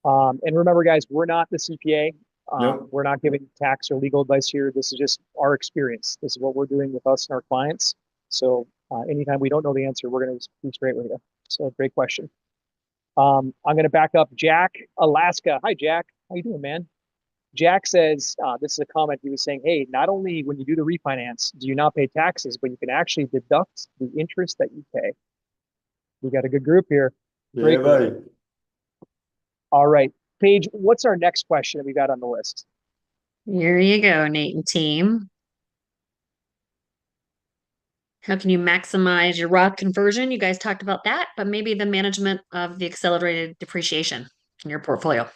And remember, guys, we're not the CPA. Nope. We're not giving tax or legal advice here. This is just our experience. This is what we're doing with us and our clients. So anytime we don't know the answer, we're going to be straight with you. So great question. I'm going to back up Jack, Alaska. Hi, Jack. How you doing, man? Jack says, this is a comment he was saying, hey, not only when you do the refinance, do you not pay taxes, but you can actually deduct the interest that you pay. We got a good group here. Yeah, buddy. All right. Paige, what's our next question that we got on the list? Here you go, Nate and team. How can you maximize your ROD conversion? You guys talked about that, but maybe the management of the accelerated depreciation in your portfolio.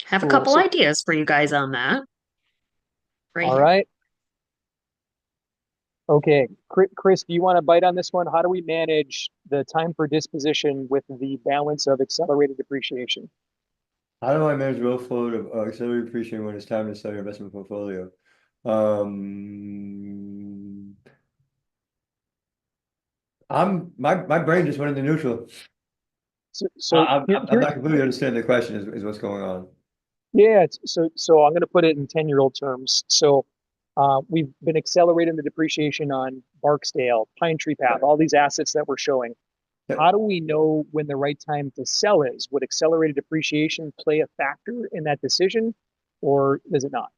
Have a Cool. couple So- ideas for you guys on that. All here. right. Okay. Chris, do you want to bite on this one? How do we manage the time for disposition with the balance of accelerated depreciation? How do I manage roll forward of accelerated depreciation when it's time to sell your investment portfolio? My brain just went into neutral. I'm not completely understanding the question is what's going on. Yeah, so I'm going to put it in 10-year-old terms. So we've been accelerating the depreciation on Barksdale, Pine Tree Path, all these assets that we're showing. Yep. How do we know when the right time to sell is? Would accelerated depreciation play a factor in that decision, or does it not?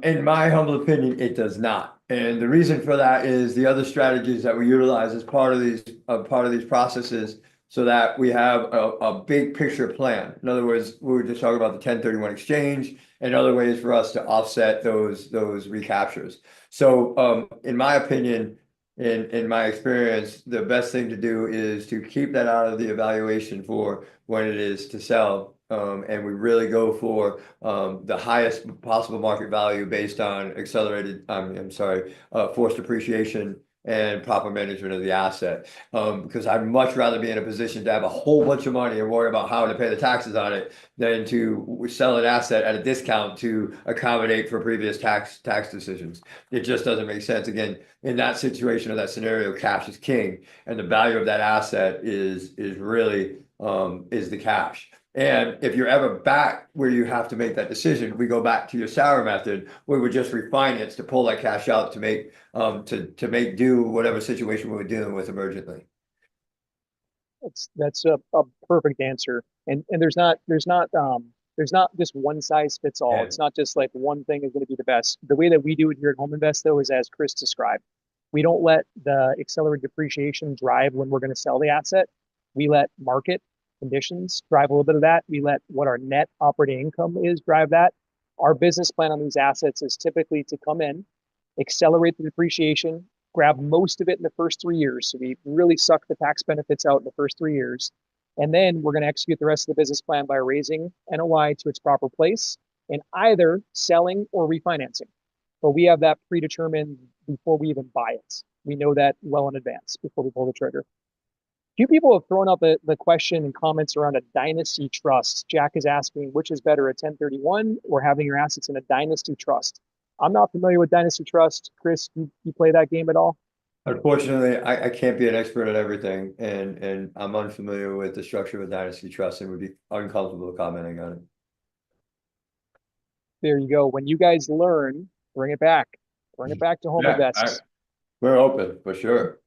In my humble opinion, it does not. And the reason for that is the other strategies that we utilize as part of these processes, so that we have a big picture plan. In other words, we were just talking about the 1031 exchange and other ways for us to offset those recaptures. So in my opinion, in my experience, the best thing to do is to keep that out of the evaluation for when it is to sell. And we really go for the highest possible market value based on forced depreciation and proper management of the asset. Because I'd much rather be in a position to have a whole bunch of money and worry about how to pay the taxes on it than to sell an asset at a discount to accommodate for previous tax decisions. It just doesn't make sense. Again, in that situation or that scenario, cash is king, and the value of that asset is really is the cash. And if you're ever back where you have to make that decision, we go back to your Sauer method, where we just refinance to pull that cash out to make do whatever situation we were dealing with emergently. That's a perfect answer. And there's not just one size fits all. Yeah. It's not just like one thing is going to be the best. The way that we do it here at Home Invest, though, is as Chris described. We don't let the accelerated depreciation drive when we're going to sell the asset. We let market conditions drive a little bit of that. We let what our net operating income is drive that. Our business plan on these assets is typically to come in, accelerate the depreciation, grab most of it in the first 3 years. So we really suck the tax benefits out in the first 3 years. And then we're going to execute the rest of the business plan by raising NOI to its proper place and either selling or refinancing. but we have that predetermined before we even buy it. We know that well in advance before we pull the trigger. Few people have thrown out the question and comments around a dynasty trust. Jack is asking, which is better, a 1031 or having your assets in a dynasty trust? I'm not familiar with dynasty trust. Chris, you play that game at all? Unfortunately, I can't be an expert at everything, and I'm unfamiliar with the structure of a dynasty trust and would be uncomfortable commenting on it. There you go. When you guys learn, bring it back. Bring it back to home Yeah, desks. we're open for sure.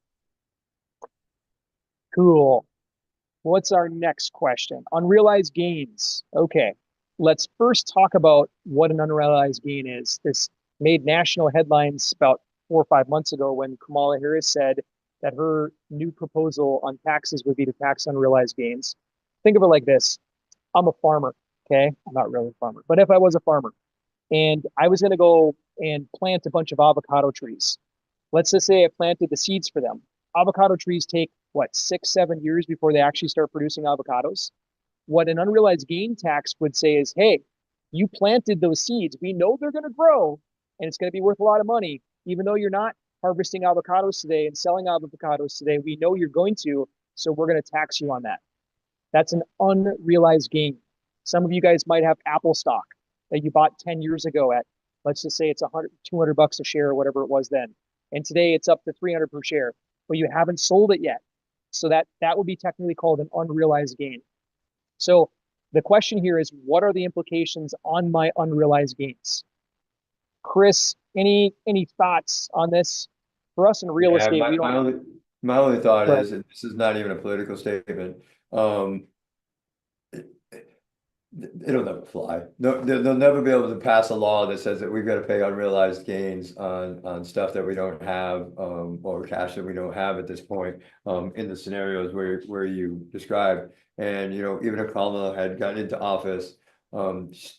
Cool. What's our next question? Unrealized gains. Okay, let's first talk about what an unrealized gain is. This made national headlines about 4 or 5 months ago when Kamala Harris said that her new proposal on taxes would be to tax unrealized gains. Think of it like this. I'm a farmer, okay? I'm not really a farmer, but if I was a farmer and I was going to go and plant a bunch of avocado trees, let's just say I planted the seeds for them. Avocado trees take what, 6, 7 years before they actually start producing avocados. What an unrealized gain tax would say is, hey, you planted those seeds. We know they're going to grow and it's going to be worth a lot of money. Even though you're not harvesting avocados today and selling avocados today, we know you're going to, so we're going to tax you on that. That's an unrealized gain. Some of you guys might have Apple stock that you bought 10 years ago at, let's just say it's 100, 200 bucks a share or whatever it was then. And today it's up to 300 per share, but you haven't sold it yet. So that would be technically called an unrealized gain. So the question here is, what are the implications on my unrealized gains? Chris, any thoughts on this? For us in real estate, we don't. My only thought Right. is, and this is not even a political statement, it'll never fly. No, they'll never be able to pass a law that says that we've got to pay unrealized gains on stuff that we don't have, or cash that we don't have at this point, in the scenarios where you described. And, you know, even if Kamala had gotten into office,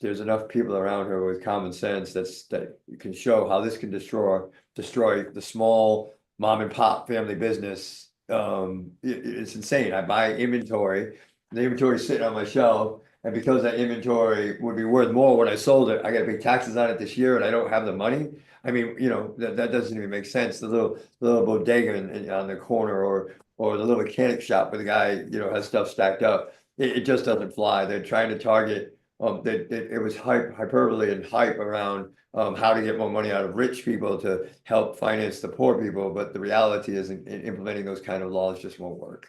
there's enough people around her with common sense that can show how this can destroy the small mom and pop family business. It's insane. I buy inventory, the inventory is sitting on my shelf. And because that inventory would be worth more when I sold it, I got to pay taxes on it this year and I don't have the money. I mean, you know, that doesn't even make sense. The little bodega on the corner, or the little mechanic shop where the guy, you know, has stuff stacked up. It just doesn't fly. They're trying to target, it was hyperbole and hype around how to get more money out of rich people to help finance the poor people. But the reality is, implementing those kind of laws just won't work.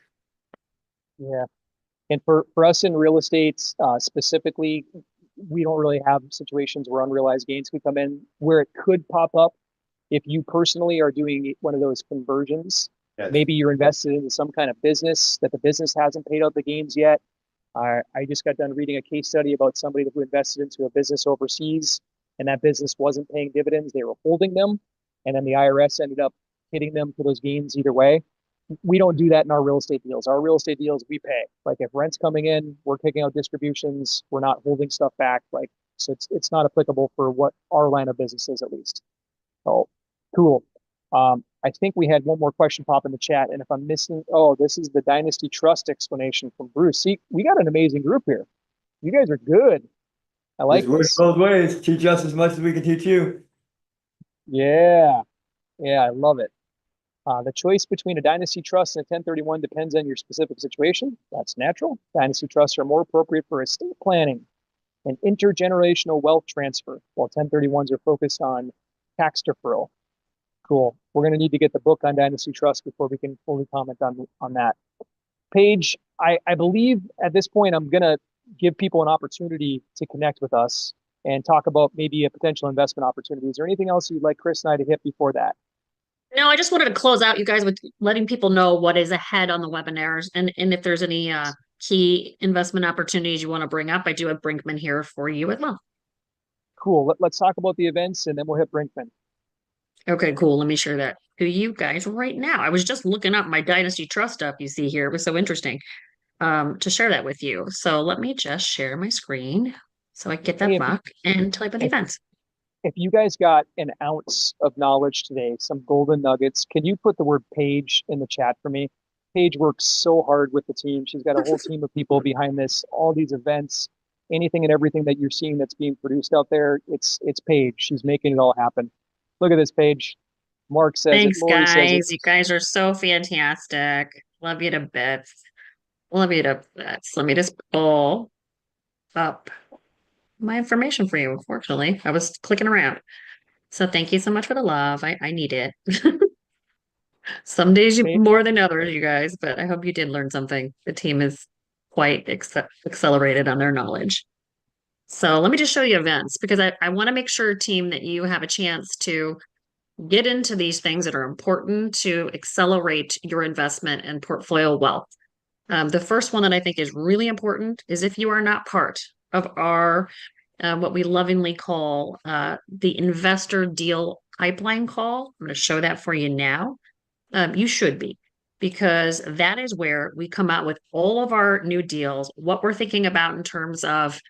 Yeah. And for us in real estate, specifically, we don't really have situations where unrealized gains could come in. Where it could pop up, if you personally are doing one of those conversions, Yes. maybe you're invested into some kind of business that the business hasn't paid out the gains yet. I just got done reading a case study about somebody who invested into a business overseas, and that business wasn't paying dividends. They were holding them, and then the IRS ended up hitting them for those gains either way. We don't do that in our real estate deals. Our real estate deals, we pay. Like if rent's coming in, we're kicking out distributions. We're not holding stuff back. Like, so it's not applicable for what our line of business is, at least. Oh, cool. I think we had one more question pop in the chat, and if I'm missing, oh, this is the Dynasty Trust explanation from Bruce. See, we got an amazing group here. You guys are good. I like It works this. both ways. Teach us as much as we can teach you. Yeah, I love it. The choice between a dynasty trust and a 1031 depends on your specific situation. That's natural. Dynasty trusts are more appropriate for estate planning and intergenerational wealth transfer, while 1031s are focused on tax deferral. Cool. We're going to need to get the book on dynasty trust before we can fully comment on that. Paige, I believe at this point I'm going to give people an opportunity to connect with us and talk about maybe a potential investment opportunity. Is there anything else you'd like Chris and I to hit before that? No, I just wanted to close out you guys with letting people know what is ahead on the webinars, and if there's any key investment opportunities you want to bring up, I do have Brinkman here for you as well. Cool. Let's talk about the events and then we'll hit Brinkman. Okay, cool. Let me share that to you guys right now. I was just looking up my Dynasty Trust stuff you see here. It was so interesting to share that with you. So let me just share my screen so I can get that Hey, book and tell you about the events. if you guys got an ounce of knowledge today, some golden nuggets, can you put the word Paige in the chat for me? Paige works so hard with the team. She's got a whole team of people behind this, all these events, anything and everything that you're seeing that's being produced out there. It's Paige. She's making it all happen. Look at this page. Mark says it. Thanks, Lori says it. guys. You guys are so fantastic. Love you to bits. Love you to bits. Let me just pull up my information for you. Unfortunately, I was clicking around. So thank you so much for the love. I need it. Some days you Pa- more than others, you guys, but I hope you did learn something. The team is quite accelerated on their knowledge. So let me just show you events because I want to make sure, team, that you have a chance to get into these things that are important to accelerate your investment and portfolio wealth. The first one that I think is really important is if you are not part of our what we lovingly call the investor deal pipeline call. I'm going to show that for you now. You should be, because that is where we come out with all of our new deals, what we're thinking about in terms of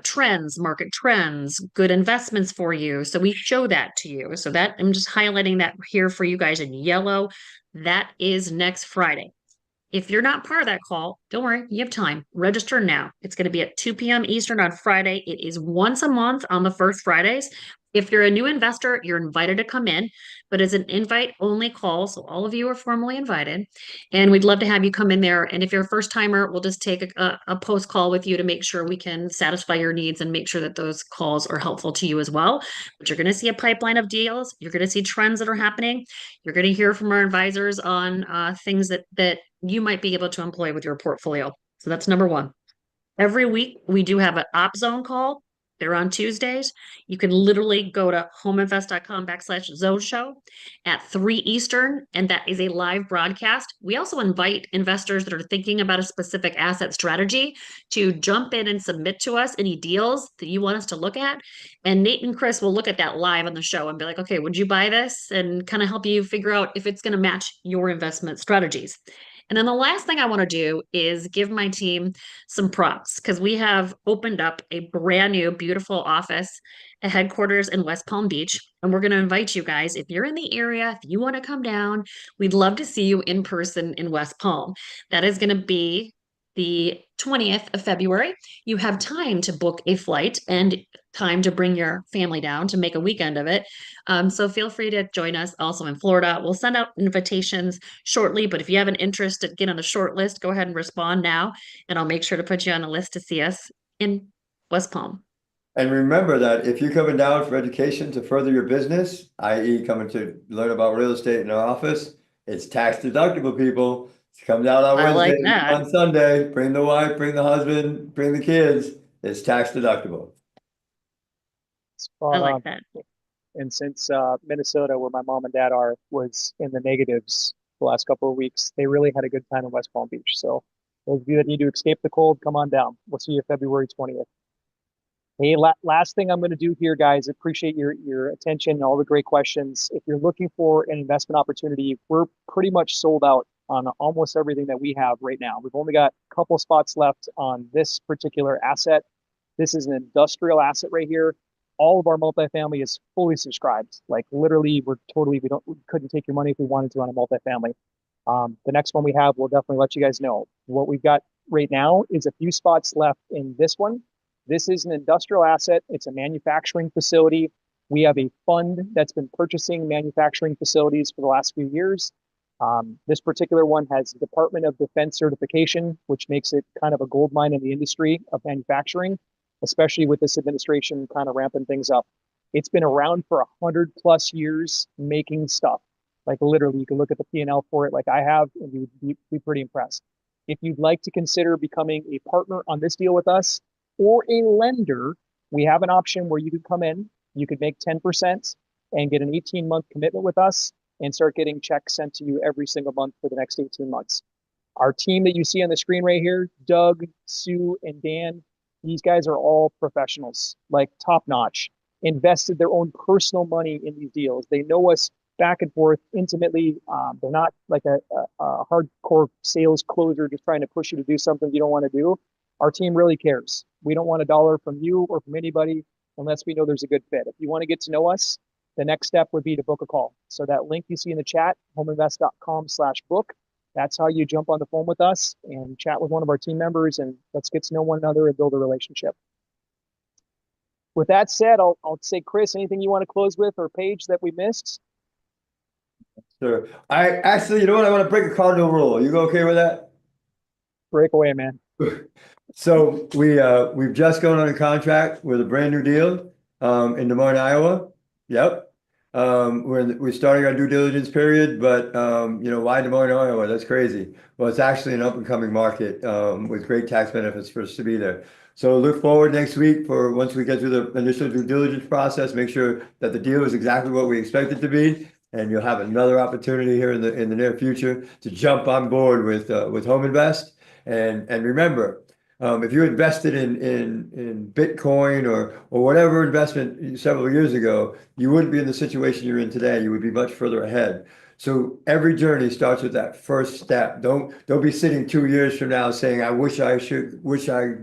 trends, market trends, good investments for you. So we show that to you. So that I'm just highlighting that here for you guys in yellow. That is next Friday. If you're not part of that call, don't worry, you have time. Register now. It's going to be at 2 p.m. Eastern on Friday. It is once a month on the first Fridays. If you're a new investor, you're invited to come in, but it's an invite only call. So all of you are formally invited, and we'd love to have you come in there. And if you're a first timer, we'll just take a post call with you to make sure we can satisfy your needs and make sure that those calls are helpful to you as well. But you're going to see a pipeline of deals. You're going to see trends that are happening. You're going to hear from our advisors on things that you might be able to employ with your portfolio. So that's number one. Every week we do have an OpZone call. They're on Tuesdays. You can literally go to homeinvest.com/zone show at 3 Eastern, and that is a live broadcast. We also invite investors that are thinking about a specific asset strategy to jump in and submit to us any deals that you want us to look at. And Nate and Chris will look at that live on the show and be like, okay, would you buy this? And kind of help you figure out if it's going to match your investment strategies. And then the last thing I want to do is give my team some props because we have opened up a brand new, beautiful office, a headquarters in West Palm Beach. And we're going to invite you guys, if you're in the area, if you want to come down, we'd love to see you in person in West Palm. That is going to be the 20th of February. You have time to book a flight and time to bring your family down to make a weekend of it. So feel free to join us also in Florida. We'll send out invitations shortly, but if you have an interest to get on the short list, go ahead and respond now, and I'll make sure to put you on the list to see us in West Palm. And remember that if you're coming down for education to further your business, i.e. coming to learn about real estate in our office, it's tax deductible, people. Come down on I like Wednesday, that. on Sunday, bring the wife, bring the husband, bring the kids. It's tax deductible. I Spot like on. that. And since Minnesota, where my mom and dad are, was in the negatives the last couple of weeks, they really had a good time in West Palm Beach. So those of you that need to escape the cold, come on down. We'll see you February 20th. Hey, last thing I'm going to do here, guys, appreciate your attention and all the great questions. If you're looking for an investment opportunity, we're pretty much sold out on almost everything that we have right now. We've only got a couple spots left on this particular asset. This is an industrial asset right here. All of our multifamily is fully subscribed. Like literally, we couldn't take your money if we wanted to on a multifamily. The next one we have, we'll definitely let you guys know. What we've got right now is a few spots left in this one. This is an industrial asset. It's a manufacturing facility. We have a fund that's been purchasing manufacturing facilities for the last few years. This particular one has Department of Defense certification, which makes it kind of a gold mine in the industry of manufacturing, especially with this administration kind of ramping things up. It's been around for 100+ years making stuff. Like literally, you can look at the P&L for it like I have, and you'd be pretty impressed. If you'd like to consider becoming a partner on this deal with us or a lender, we have an option where you could come in, you could make 10% and get an 18-month commitment with us and start getting checks sent to you every single month for the next 18 months. Our team that you see on the screen right here, Doug, Sue, and Dan, these guys are all professionals, like top notch, invested their own personal money in these deals. They know us back and forth intimately. They're not like a hardcore sales closer just trying to push you to do something you don't want to do. Our team really cares. We don't want a dollar from you or from anybody unless we know there's a good fit. If you want to get to know us, the next step would be to book a call. So that link you see in the chat, homeinvest.com/book, that's how you jump on the phone with us and chat with one of our team members, and let's get to know one another and build a relationship. With that said, I'll say, Chris, anything you want to close with, or Paige, that we missed? Sure. I actually, you know what? I want to break a cardinal rule. You okay with that? Break away, man. So we've just gone on a contract with a brand new deal in Des Moines, Iowa. Yep. We're starting our due diligence period, but you know, why Des Moines, Iowa? That's crazy. Well, it's actually an up and coming market with great tax benefits for us to be there. So look forward next week for once we get through the initial due diligence process, make sure that the deal is exactly what we expect it to be. And you'll have another opportunity here in the near future to jump on board with Home Invest. And remember, if you invested in Bitcoin or whatever investment several years ago, you wouldn't be in the situation you're in today. You would be much further ahead. So every journey starts with that first step. Don't be sitting 2 years from now saying, I wish I should, wish I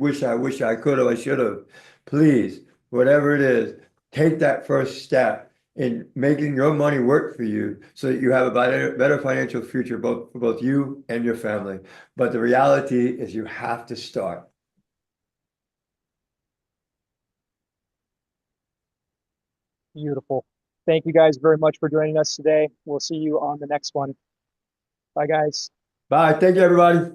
could, or I should have. Please, whatever it is, take that first step in making your money work for you so that you have a better financial future, for both you and your family. But the reality is you have to start. Beautiful. Thank you guys very much for joining us today. We'll see you on the next one. Bye, guys. Bye. Thank you, everybody.